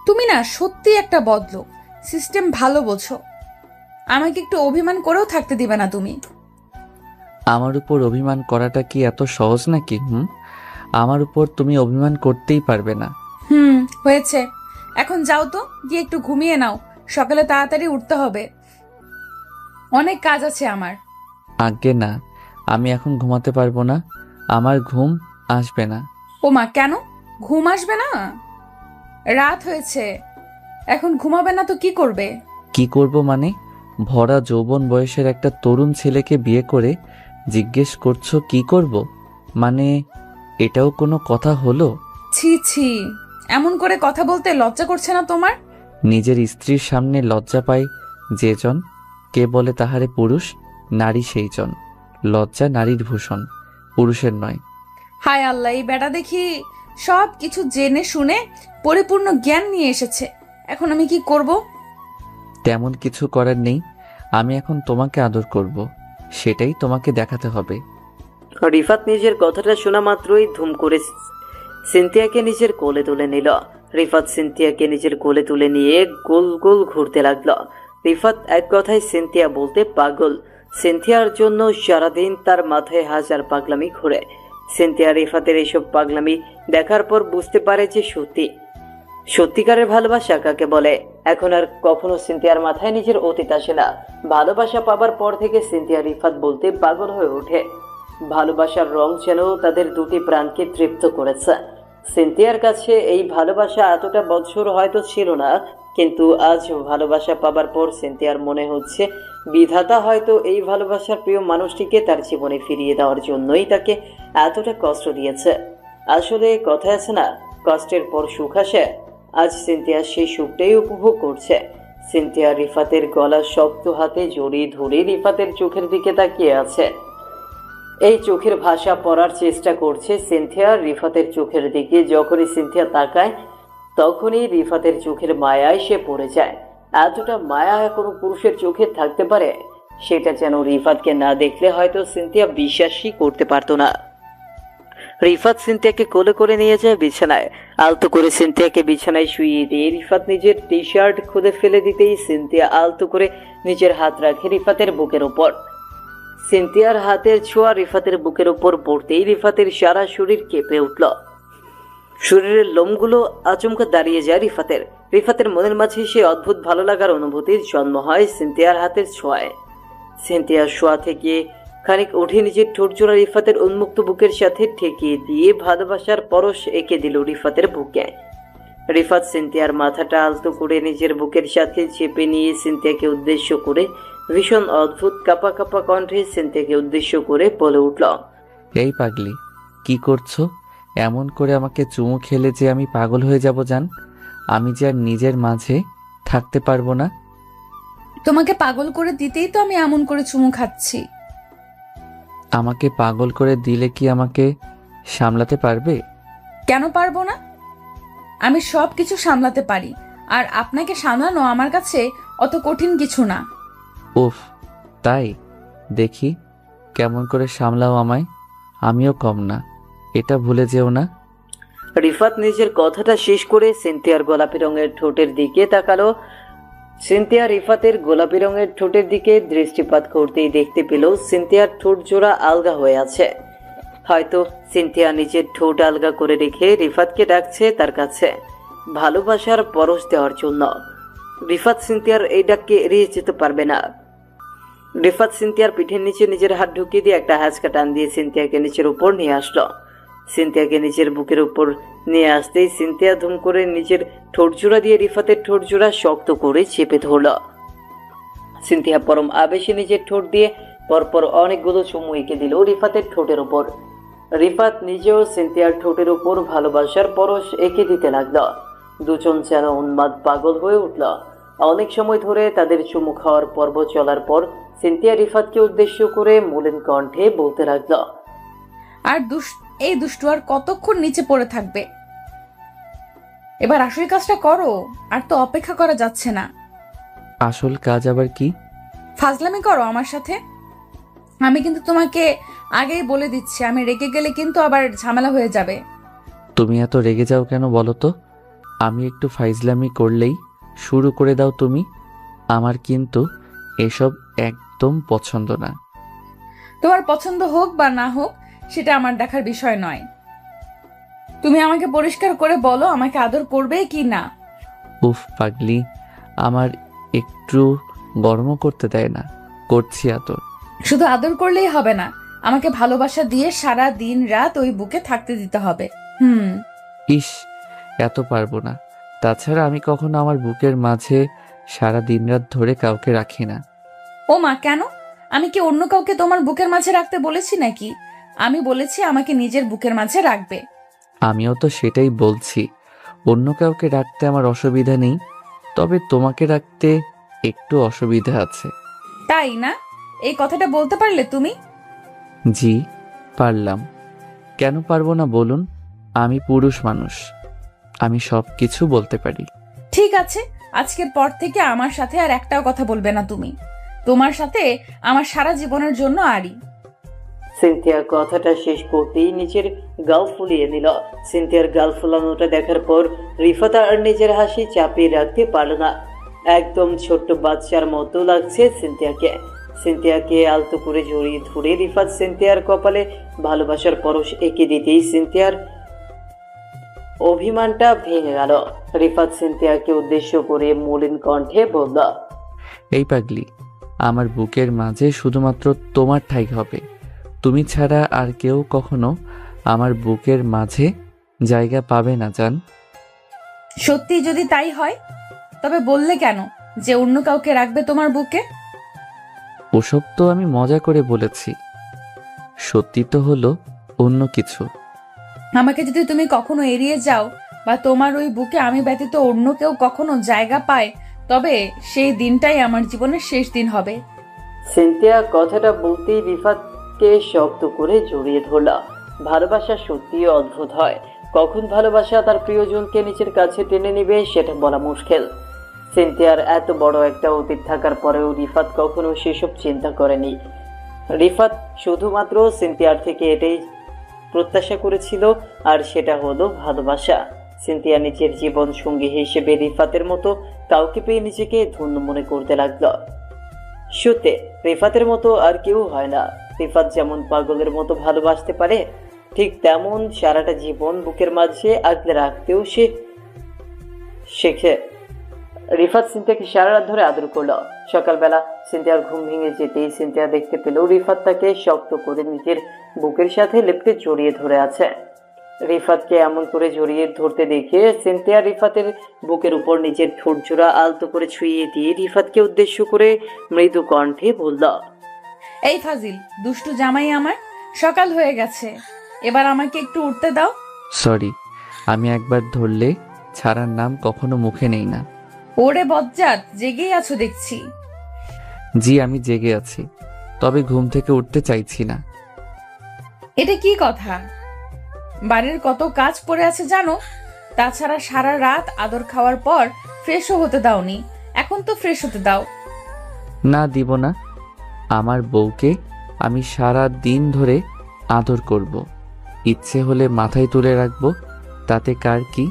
Speaker 1: তুমি না সত্যি একটা বদলো। সিস্টেম ভালো বোঝো। আমাকে একটু অভিমান করেও থাকতে দিবে না তুমি।
Speaker 2: আমার উপর অভিমান করাটা কি এত সহজ নাকি? আমার উপর তুমি অভিমান করতেই পারবে না।
Speaker 1: হয়েছে। এখন যাও তো, গিয়ে একটু ঘুমিয়ে নাও। সকালে তাড়াতাড়ি উঠতে হবে, অনেক কাজ আছে আমার।
Speaker 2: আজ্ঞে না, আমি এখন ঘুমাতে পারবো না, আমার ঘুম আসবে না।
Speaker 1: ওমা, কেন ঘুম আসবে না? রাত হয়েছে, এখন ঘুমাবে না তো কি করবে?
Speaker 2: কি করব মানে? ভরা যৌবন বয়সের একটা তরুণ ছেলেকে বিয়ে করে জিজ্ঞেস করছো কি করব? মানে এটাও কোনো কথা হলো?
Speaker 1: ছি ছি, এমন করে কথা বলতে লজ্জা করছে না তোমার?
Speaker 2: নিজের স্ত্রীর সামনে লজ্জা পায় যেজন, কে বলে তাহারে পুরুষ? নারী সেই জন। লজ্জা নারীর ভূষণ, পুরুষের নয়।
Speaker 1: হায় আল্লাহ, এই বেটা দেখি সব কিছু জেনে শুনে পরিপূর্ণ জ্ঞান নিয়ে এসেছে। এখন আমি কি করব?
Speaker 2: তেমন কিছু করার নেই। আমি এখন তোমাকে আদর করব, সেটাই তোমাকে দেখাতে হবে।
Speaker 3: রিফাত নিজের কথাটা শোনা মাত্রই ধুম করে সিনথিয়াকে নিজের কোলে তুলে নিল। রিফাত সিনথিয়াকে নিজের কোলে তুলে নিয়ে গোল গোল ঘুরতে লাগলো। রিফাত এক কথায় সিনথিয়া বলতে পাগল। সিনথিয়ার জন্য সারাদিন তার মাথায় হাজার পাগলামি ঘোরে। সিনথিয়া রিফাতের এইসব পাগলামি দেখার পর বুঝতে পারে যে সত্যিকারের ভালোবাসা কাকে বলে। এখন আর কখনো সিনথিয়ার মাথায় নিজের অতীত আসে না। ভালোবাসা পাবার পর থেকে সিনথিয়া রিফাত বলতে পাগল হয়ে ওঠে। ভালোবাসার রং যেন তাদের দুটি প্রাণকে তৃপ্ত করেছে। সিনথিয়ার কাছে এই ভালোবাসা এতটা বছর হয়তো ছিল না, কিন্তু আজ ভালোবাসা পাবার পর সিনথিয়ার মনে হচ্ছে বিধাতা হয়তো এই ভালোবাসার প্রিয় মানুষটিকে তার জীবনে ফিরিয়ে দেওয়ার জন্যই তাকে এতটা কষ্ট দিয়েছে। আসলে কথা আছে না, কষ্টের পর সুখ আসে। আজ সিনথিয়া সেই সুখটাই উপভোগ করছে। সিনথিয়া রিফাতের গলা শক্ত হাতে জড়িয়ে ধরে রিফাতের চোখের দিকে তাকিয়ে আছে। এই চোখের ভাষা পড়ার চেষ্টা করছে সিনথিয়া রিফাতের চোখের দিকে। যখনই সিনথিয়া তাকায় তখনই রিফাতের চোখের মায়ায় সে পড়ে যায়। এতটা মায়া কোনো পুরুষের চোখে থাকতে পারে, সেটা যেন রিফাতকে না দেখলে হয়তো সিনথিয়া বিশ্বাসই করতে পারতো না। রিফাত সিনথিয়াকে কোলে করে নিয়ে যায় বিছানায়। আলতো করে সিনথিয়াকে বিছানায় শুইয়ে দিয়ে রিফাত নিজের টি শার্ট খুলে ফেলে দিতেই সিনথিয়া আলতো করে নিজের হাত রাখে রিফাতের বুকের উপর। সিনথিয়ার হাতের ছোঁয়া রিফাতের বুকের উপর পড়তেই রিফাতের সারা শরীর কেঁপে উঠল। শরীরের লোমগুলো আচমকা দাঁড়িয়ে যায় রিফাতের মনের মাঝে সে অদ্ভুত ভালো লাগার অনুভূতির জন্ম হয় সিনথিয়ার হাতের ছোঁয়ায়। সিনথিয়ার শোয়া থেকে খানিক উঠে নিজের ঠোঁটজোড়া রিফাতের উন্মুক্ত বুকের সাথে ঠেকিয়ে দিয়ে ভালোবাসার পরশ এঁকে দিল রিফাতের বুকে। রিফাত সিনথিয়ার মাথাটা আলতো করে নিজের বুকের সাথে চেপে নিয়ে সিনথিয়াকে উদ্দেশ্য করে ভীষণ অদ্ভুত কাপা কাপা কণ্ঠে সিনথিয়াকে উদ্দেশ্য করে বলে উঠল,
Speaker 2: এই পাগলি, কি করছো? এমন করে আমাকে চুমু খেলে যে আমি পাগল হয়ে যাব জান। আমি যে আর নিজের মাঝে থাকতে পারবো না।
Speaker 1: তোমাকে পাগল করে দিতেই তো আমি এমন করে চুমু খাচ্ছি।
Speaker 2: আমাকে পাগল করে দিলে কি আমাকে সামলাতে পারবে?
Speaker 1: কেন পারবো না? আমি সব কিছু সামলাতে পারি, আর আপনাকে সামলানো আমার কাছে অত কঠিন কিছু না।
Speaker 2: উফ, তাই? দেখি কেমন করে সামলাও আমায়। আমিও কম না, এটা ভুলে যেও না।
Speaker 3: রিফাত নিজের কথাটা শেষ করে সিনথিয়ার গোলাপি রঙের ঠোঁটের দিকে তাকালো। সিনথিয়া রিফাতের গোলাপি রঙের ঠোঁটের দিকে দৃষ্টিপাত করতেই দেখতে পেল সিনথিয়ার ঠোঁট জোড়া আলগা হয়ে আছে। হয়তো সিনথিয়া নিজের ঠোঁট আলগা করে রেখে রিফাতকে ডাকছে তার কাছে ভালোবাসার পরশ দেওয়ার জন্য। রিফাত সিনথিয়ার এই ডাককে এড়িয়ে যেতে পারবে না। রিফাত সিনথিয়ার পিঠের নিচে নিজের হাত ঢুকিয়ে দিয়ে একটা হ্যাঁচকা টান দিয়ে সিনথিয়াকে নিচের উপর নিয়ে আসলো। সিনথিয়াকে নিজের বুকের উপর নিয়ে আসতেই সিনথিয়া ধুম করে নিজের ঠোঁটজোড়া দিয়ে রিফাতের ঠোঁটজোড়া শক্ত করে চেপে ধরল। সিনথিয়া পরম আবেশে নিজের ঠোঁট দিয়ে পরপর অনেকগুলো চুমু এঁকে দিল রিফাতের ঠোঁটের উপর। রিফাত নিজেও সিনথিয়ার ঠোঁটের উপর ভালোবাসার পরশ এঁকে দিতে লাগলো। দুজন যেন উন্মাদ পাগল হয়ে উঠল। অনেক সময় ধরে তাদের চুমু খাওয়ার পর্ব চলার পর সিনথিয়া রিফাতকে উদ্দেশ্য করে মলিন কণ্ঠে বলতে লাগলো,
Speaker 1: আর এই দুষ্টু আর কতক্ষণ নিচে পড়ে থাকবে? এবার আসল কাজটা করো, আর তো অপেক্ষা করা যাচ্ছে না।
Speaker 2: আসল কাজ আবার কি?
Speaker 1: ফাজলামি করো আমার সাথে। আমি কিন্তু তোমাকে আগেই বলে দিচ্ছি, আমি রেগে গেলে কিন্তু আবার ঝামেলা হয়ে যাবে।
Speaker 2: তুমি এত রেগে যাও কেন বলো তো? আমি একটু ফাইজলামি করলেই শুরু করে দাও তুমি। আমার কিন্তু এসব একদম পছন্দ না।
Speaker 1: তোমার পছন্দ হোক বা না হোক সেটা আমার দেখার বিষয় নয়। তুমি আমাকে পরিষ্কার করে বলো, আমাকে আদর করবে কি না?
Speaker 2: উফ পাগলি, আমার একটু গরমও করতে দেয় না। করছি আদর।
Speaker 1: শুধু আদর করলেই হবে না, আমাকে ভালোবাসা দিয়ে সারা দিন রাত ওই বুকে থাকতে দিতে হবে।
Speaker 2: ইস, এত পারবো না। তাছাড়া আমি কখনো আমার বুকের মাঝে সারা দিন রাত ধরে কাউকে রাখি না।
Speaker 1: ও মা, কেন? আমি কি অন্য কাউকে তোমার বুকের মাঝে রাখতে বলেছি নাকি? আমি বলেছি আমাকে নিজের বুকের মাঝে রাখবে।
Speaker 2: আমিও তো সেটাই বলছি। অন্য কাউকে রাখতে আমার অসুবিধা নেই, তবে তোমাকে রাখতে একটু অসুবিধা আছে।
Speaker 1: তাই না? এই কথাটা বলতে পারলে তুমি?
Speaker 2: জি, পারলাম। কেন পারবো না বলুন? আমি পুরুষ মানুষ, আমি সব কিছু বলতে পারি।
Speaker 1: ঠিক আছে, আজকের পর থেকে আমার সাথে আর একটাও কথা বলবে না তুমি। তোমার সাথে আমার সারা জীবনের জন্য আড়ি।
Speaker 3: সিনথিয়া কথাটা শেষ করতেই নিজের গাল ফুলিয়ে নিল। সিনথিয়ার গাল ফুলানোটা দেখার পর রিফাত আর নিজের হাসি চাপিয়ে রাখতে পারল না। একদম ছোট্ট বাচ্চার মতো লাগছে সিনথিয়াকে। সিনথিয়াকে আলতো করে জড়িয়ে ধরে রিফাত সিনথিয়ার কপালে ভালোবাসার পরশ এঁকে দিতেই সিনথিয়ার অভিমানটা ভেঙে গেল। রিফাত সিনথিয়াকে উদ্দেশ্য করে মলিন কণ্ঠে বলল,
Speaker 2: এই পাগলি, আমার বুকের মাঝে শুধুমাত্র তোমার ঠাঁই হবে। তুমি ছাড়া আর কেউ কখনো আমার বুকের মাঝে জায়গা পাবে না জান।
Speaker 1: সত্যি যদি তাই হয় তবে বললে কেন যে অন্য কাউকে রাখবে তোমার বুকে?
Speaker 2: ওসব তো আমি মজা করে বলেছি, সত্যি তো হলো অন্য কিছু।
Speaker 1: আমাকে যদি তুমি কখনো এড়িয়ে যাও বা তোমার ওই বুকে আমি ব্যতীত অন্য কেউ কখনো জায়গা পায়, তবে সেই দিনটাই আমার জীবনের শেষ দিন হবে।
Speaker 3: সিনথিয়া কথাটা বলতেই রিফাতকে শক্ত করে জড়িয়ে ধরল। ভালোবাসা সত্যিই অদ্ভুত হয়। কখন ভালোবাসা তার প্রিয়জনকে নিজের কাছে টেনে নেবে সেটা বলা মুশকিল। সিনথিয়ার এত বড় একটা অতীত থাকার পরেও রিফাত কখনো সেসব চিন্তা করেনি। রিফাত শুধুমাত্র সিনথিয়ার থেকে এটাই প্রত্যাশা করেছিল, আর সেটা হলো ভালোবাসা। সিনথিয়া নিজের জীবন সঙ্গী হিসেবে রিফাতের মতো কাউকে পেয়ে নিজেকে ধন্য মনে করতে লাগলো। সত্যি রিফাতের মতো আর কেউ হয় না। রিফাত যেমন পাগলের মতো ভালোবাসতে পারে, ঠিক তেমন সারাটা জীবন বুকের মাঝে আগলে রাখতেও সে শেখে। রিফাত সিনথিয়াকে সারা রাত ধরে আদর করলো। সকালবেলা সিনথিয়ার ঘুম ভেঙে যেতেই সিনথিয়া দেখতে পেল রিফাত তাকে শক্ত করে নিজের বুকের সাথে লেপ্টে জড়িয়ে ধরে আছে। রিফাতকে এমন করে জড়িয়ে ধরতে দেখে সিনথিয়া রিফাতের বুকের উপর নিজের ঠোঁটজোড়া আলতো করে ছুঁয়ে দিয়ে রিফাতকে উদ্দেশ্য করে মৃদু কণ্ঠে বলল,
Speaker 1: এই ফাজিল দুষ্টু জামাই আমার, সকাল হয়ে গেছে, এবার আমাকে একটু উঠতে দাও।
Speaker 2: সরি, আমি একবার ধরলে ছাড়ার নাম কখনো মুখে নেই না।
Speaker 1: ওরে বজ্জাত, জেগেই আছো দেখছি।
Speaker 2: জি, আমি জেগে আছি, তবে ঘুম থেকে উঠতে চাইছি না।
Speaker 1: এটা কি কথা? বাড়ির কত কাজ পড়ে আছে জানো? তাছাড়া সারা রাত আদর খাওয়ার পর ফ্রেশও হতে দাওনি, এখন তো ফ্রেশ হতে দাও।
Speaker 2: না, দিব না। আমার বউকে আমি সারা দিন ধরে আদর করব, ইচ্ছে হলে মাথায় তুলে রাখবো, তাতে কার কি?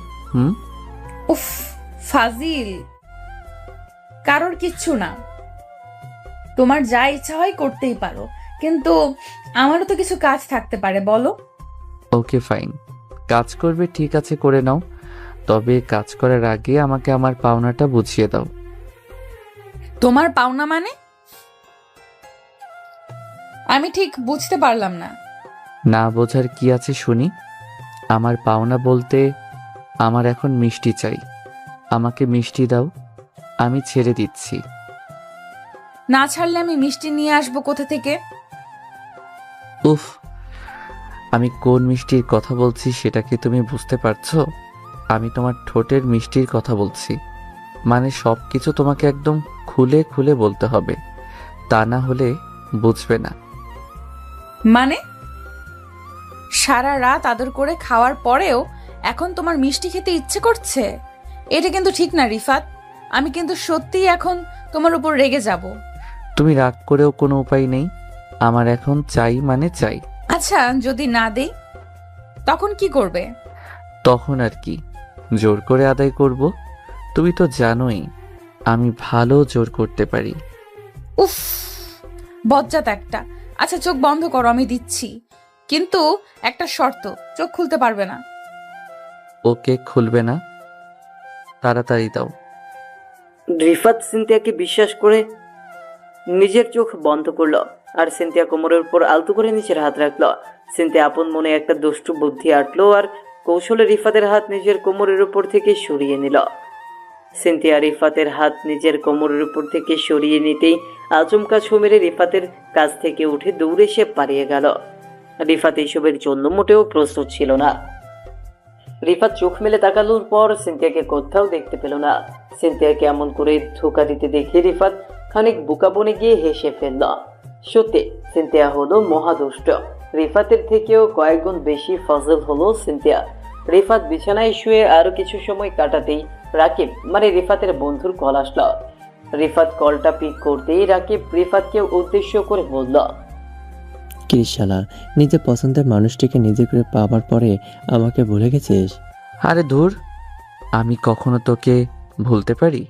Speaker 1: উফ ফাজিল, কারোর কিচ্ছু না, তোমার যা ইচ্ছা হয় করতেই পারো, কিন্তু আমারও তো কিছু কাজ থাকতে পারে, বলো।
Speaker 2: ওকে ফাইন, কাজ করবে ঠিক আছে, করে নাও, তবে কাজ করার আগে আমাকে আমার পাওনাটা বুঝিয়ে দাও।
Speaker 1: তোমার পাওনা মানে? আমি ঠিক বুঝতে পারলাম না।
Speaker 2: না বোঝার কি আছে শুনি। আমার পাওনা বলতে আমার এখন মিষ্টি চাই, আমাকে মিষ্টি দাও, আমি ছেড়ে দিচ্ছি।
Speaker 1: না ছাড়লে আমি মিষ্টি নিয়ে আসবো কোথা থেকে?
Speaker 2: উফ, আমি কোন মিষ্টির কথা বলছি সেটা কি তুমি বুঝতে পারছো? আমি তোমার ঠোঁটের মিষ্টির কথা বলছি। মানে সব কিছু তোমাকে একদম খুলে খুলে বলতে হবে, তা না হলে বুঝবে না।
Speaker 1: মানে সারা রাত আদর করে খাওয়ার পরেও এখন তোমার মিষ্টি খেতে ইচ্ছে করছে? এটা কিন্তু ঠিক না রিফাত, আমি কিন্তু সত্যিই এখন তোমার উপর রেগে যাব।
Speaker 2: তুমি রাগ করেও কোনো উপায় নেই, আমার এখন চাই মানে চাই।
Speaker 1: আচ্ছা যদি না দেই তখন কি করবে?
Speaker 2: তখন আর কি, জোর করে আদায় করব। তুমি তো জানোই আমি ভালো জোর করতে পারি।
Speaker 1: উফ বজ্জাত একটা। আচ্ছা চোখ বন্ধ করো, আমি দিচ্ছি, কিন্তু একটা শর্ত, চোখ খুলতে পারবে না।
Speaker 2: ওকে, খুলবে না, তাড়াতাড়ি দাও।
Speaker 3: রিফাত সিনথিয়াকে বিশ্বাস করে নিজের চোখ বন্ধ করলো, আর সিনথিয়া কোমরের উপর আলতো করে নিচের হাত রাখলো। সিনথিয়া আপন মনে একটা দুষ্টু বুদ্ধি আটলো আর কৌশলে রিফাতের হাত নিজের কোমরের উপর থেকে সরিয়ে নিল। সিনথিয়া রিফাতের হাত নিজের কোমরের উপর থেকে সরিয়ে নিতেই আচমকা ছো মেরে রিফাতের কাছ থেকে উঠে দৌড়ে সে পালিয়ে গেল। রিফাত এইসবের জন্য মোটেও প্রস্তুত ছিল না। রিফাত চোখ মেলে তাকানোর পর সিনথিয়াকে কোথাও দেখতে পেল না। সিনথিয়াকে এমন করে ধোকা দিতে দেখে রিফাত খানিক বোকা বনে গিয়ে হেসে ফেলল। সত্যি সিনথিয়া হলো মহাদুষ্ট। রিফাতের থেকেও কয়েক গুণ বেশি ফাজল হলো সিনথিয়া। রিফাত বিছানায় শুয়ে আরো কিছু সময় কাটাতেই রাকিব মানে রিফাতের বন্ধুর কল আসলো। রিফাত কলটা পিক করতেই রাকিব রিফাতকে উদ্দেশ্য করে বলল,
Speaker 4: কিরিশালা, নিজের পছন্দের মানুষটিকে নিজে করে পাবার পরে আমাকে ভুলে গেছিস?
Speaker 2: আরে ধুর, আমি কখনো তোকে ভুলতে পারি?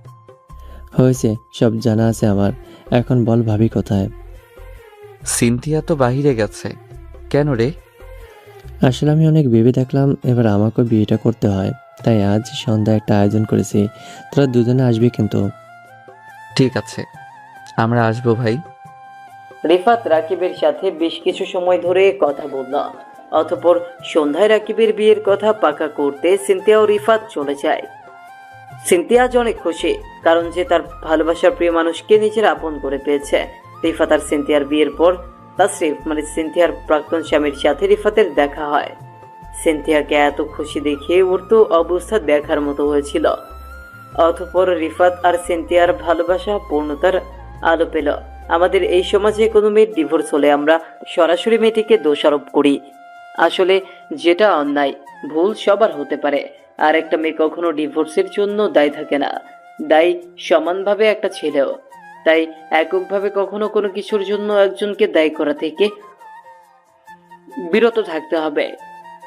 Speaker 4: হয়েছে, সব জানা আছে আমার। এখন বল ভাবি কোথায়?
Speaker 2: সিনথিয়া তো বাহিরে গেছে। কেন রে?
Speaker 4: আসলে আমি অনেক ভেবে দেখলাম এবার আমাকেও বিয়েটা করতে হয়, তাই আজ সন্ধ্যায় একটা আয়োজন করেছি। তোরা দুজনে আসবি কিন্তু।
Speaker 2: ঠিক আছে, আমরা আসবো ভাই।
Speaker 3: রিফাত রাকিবের সাথে বেশ কিছু সময় ধরে কথা বলল। অতঃপর সন্ধ্যায় রাকিবের বিয়ের কথা পাকা করতে সিনথিয়া ও রিফাত চলে যায়। সিনথিয়া আজ অনেক খুশি, কারণ যে তার ভালোবাসার প্রিয় মানুষকে নিজের আপন করে পেয়েছে। রিফাত আর সিনথিয়ার বিয়ের পর তাসরিফ মানে সিনথিয়ার প্রাক্তন স্বামীর সাথে রিফাতের দেখা হয়। সিনথিয়াকে এত খুশি দেখে ওর তো অবস্থা দেখার মতো হয়েছিল। অতঃপর রিফাত আর সিনথিয়ার ভালোবাসা পূর্ণতার আলো পেল। আমাদের এই সমাজে কোনো মেয়ের ডিভোর্স হলে আমরা সরাসরি মেয়েটিকে দোষারোপ করি। আসলে যেটা অন্যায় ভুল সবার হতে পারে, আর একটা মেয়ে কখনো ডিভোর্সের জন্য দায়ী থাকে না, দায়ী সমানভাবে একটা ছেলেও। তাই এককভাবে কখনো কোনো কিছুর জন্য একজনকে দায়ী করা থেকে বিরত থাকতে হবে,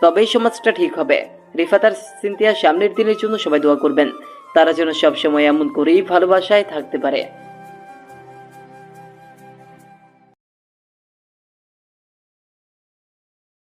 Speaker 3: তবেই সমাজটা ঠিক হবে। রিফাত আর সিনথিয়ার সামনের দিনের জন্য সবাই দোয়া করবেন, তারা যেন সবসময় এমন করেই ভালোবাসায় থাকতে পারে।